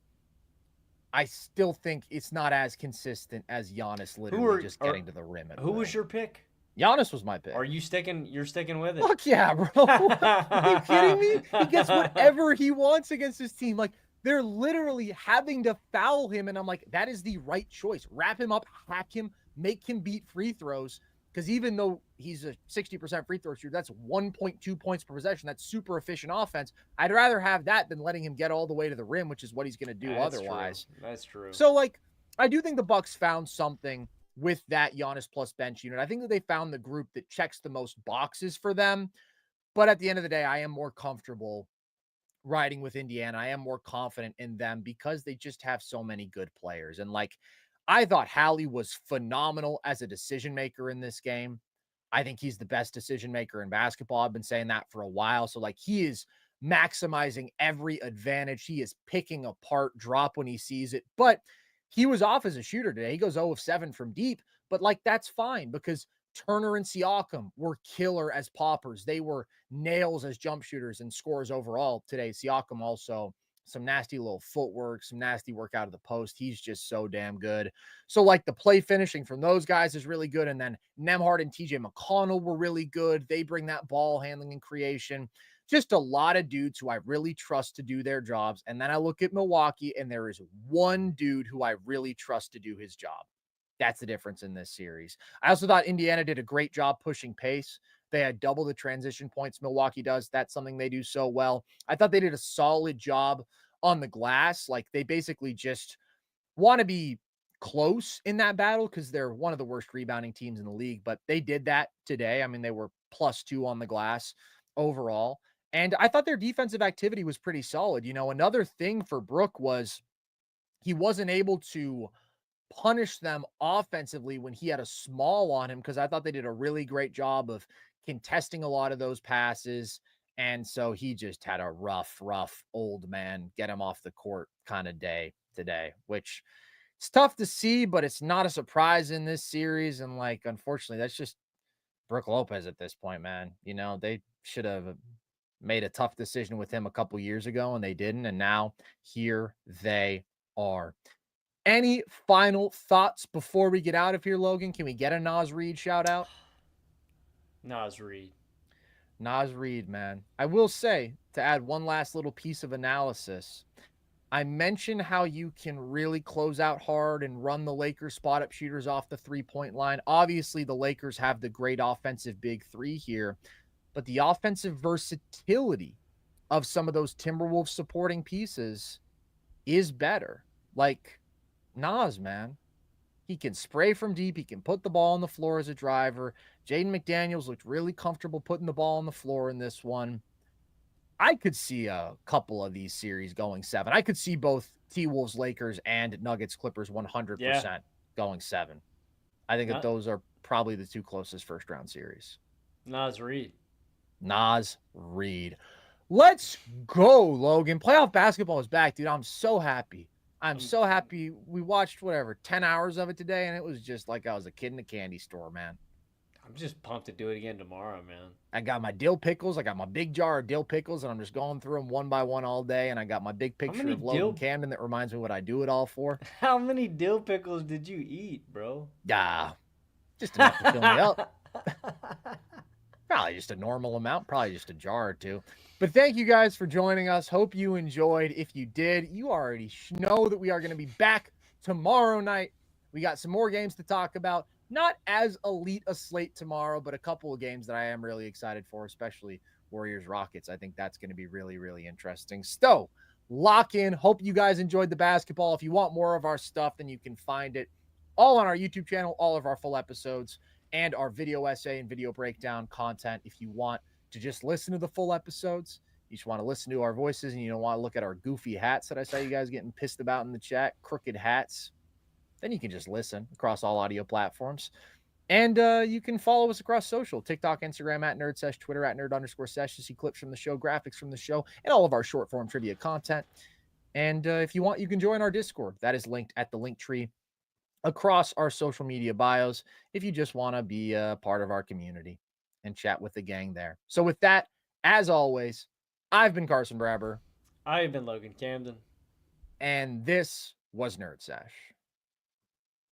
I still think it's not as consistent as Giannis literally just getting to the rim. Who was your pick? Giannis was my pick. Are you sticking? You're sticking with it? Fuck yeah, bro. Are you kidding me? He gets whatever he wants against his team. Like, they're literally having to foul him, and I'm like, that is the right choice. Wrap him up, hack him, make him beat free throws. Because even though he's a 60% free throw shooter, that's 1.2 points per possession. That's super efficient offense. I'd rather have that than letting him get all the way to the rim, which is what he's going to do otherwise. True. That's true. So, like, I do think the Bucks found something with that Giannis plus bench unit. I think that they found the group that checks the most boxes for them. But at the end of the day, I am more comfortable riding with Indiana. I am more confident in them because they just have so many good players. And, like, I thought Hallie was phenomenal as a decision maker in this game. I think he's the best decision maker in basketball. I've been saying that for a while. So, like, he is maximizing every advantage. He is picking apart drop when he sees it. But he was off as a shooter today. He goes 0 of 7 from deep. But, like, that's fine because Turner and Siakam were killer as poppers. They were nails as jump shooters and scores overall today. Siakam also some nasty little footwork, some nasty work out of the post. He's just so damn good. So, like, the play finishing from those guys is really good. And then Nembhard and TJ McConnell were really good. They bring that ball handling and creation. Just a lot of dudes who I really trust to do their jobs. And then I look at Milwaukee, and there is one dude who I really trust to do his job. That's the difference in this series. I also thought Indiana did a great job pushing pace. They had double the transition points Milwaukee does. That's something they do so well. I thought they did a solid job on the glass. Like, they basically just want to be close in that battle because they're one of the worst rebounding teams in the league, but they did that today. I mean, they were +2 on the glass overall. And I thought their defensive activity was pretty solid. You know, another thing for Brook was he wasn't able to punish them offensively when he had a small on him, because I thought they did a really great job of contesting a lot of those passes. And so he just had a rough old man get him off the court kind of day today, which It's tough to see, but it's not a surprise in this series. And like, unfortunately, that's just Brooke Lopez at this point, man. They should have made a tough decision with him a couple years ago and they didn't. And now here they are. Any final thoughts before we get out of here, Logan? Can we get a Nas Reed shout out? Nas Reed. Nas Reed, man. I will say, to add one last little piece of analysis, I mentioned how you can really close out hard and run the Lakers spot up shooters off the 3-point line. Obviously, the Lakers have the great offensive big three here, but the offensive versatility of some of those Timberwolves supporting pieces is better. Like Nas, man. He can spray from deep. He can put the ball on the floor as a driver. Jaden McDaniels looked really comfortable putting the ball on the floor in this one. I could see a couple of these series going 7. I could see both T-Wolves, Lakers, and Nuggets, Clippers 100% Yeah. going 7. I think that Not those are probably the two closest first-round series. Nas Reed. Nas Reed. Let's go, Logan. Playoff basketball is back, dude. I'm so happy. I'm so happy. We watched 10 hours of it today, and it was just like I was a kid in a candy store, man. I'm just pumped to do it again tomorrow, man. I got my dill pickles. I got my big jar of dill pickles, and I'm just going through them one by one all day. And I got my big picture of Logan Camden that reminds me what I do it all for. How many dill pickles did you eat, bro? Yeah, just enough to fill me up. Probably just a normal amount, probably just a jar or two. But thank you guys for joining us. Hope you enjoyed. If you did, you already know that we are going to be back tomorrow night. We got some more games to talk about. Not as elite a slate tomorrow, but a couple of games that I am really excited for, especially Warriors Rockets. I think that's going to be really, really interesting. So lock in. Hope you guys enjoyed the basketball. If you want more of our stuff, then you can find it all on our YouTube channel, all of our full episodes, and our video essay and video breakdown content. If you want to just listen to the full episodes, you just want to listen to our voices, and you don't want to look at our goofy hats that I saw you guys getting pissed about in the chat, crooked hats, then you can just listen across all audio platforms. And you can follow us across social, TikTok, Instagram at NerdSesh, Twitter at Nerd_Sesh to see clips from the show, graphics from the show, and all of our short form trivia content. And if you want, you can join our Discord. That is linked at the link tree across our social media bios if you just want to be a part of our community and chat with the gang there. So with that, as always, I've been Carson Brabber. I have been Logan Camden. And this was NerdSesh.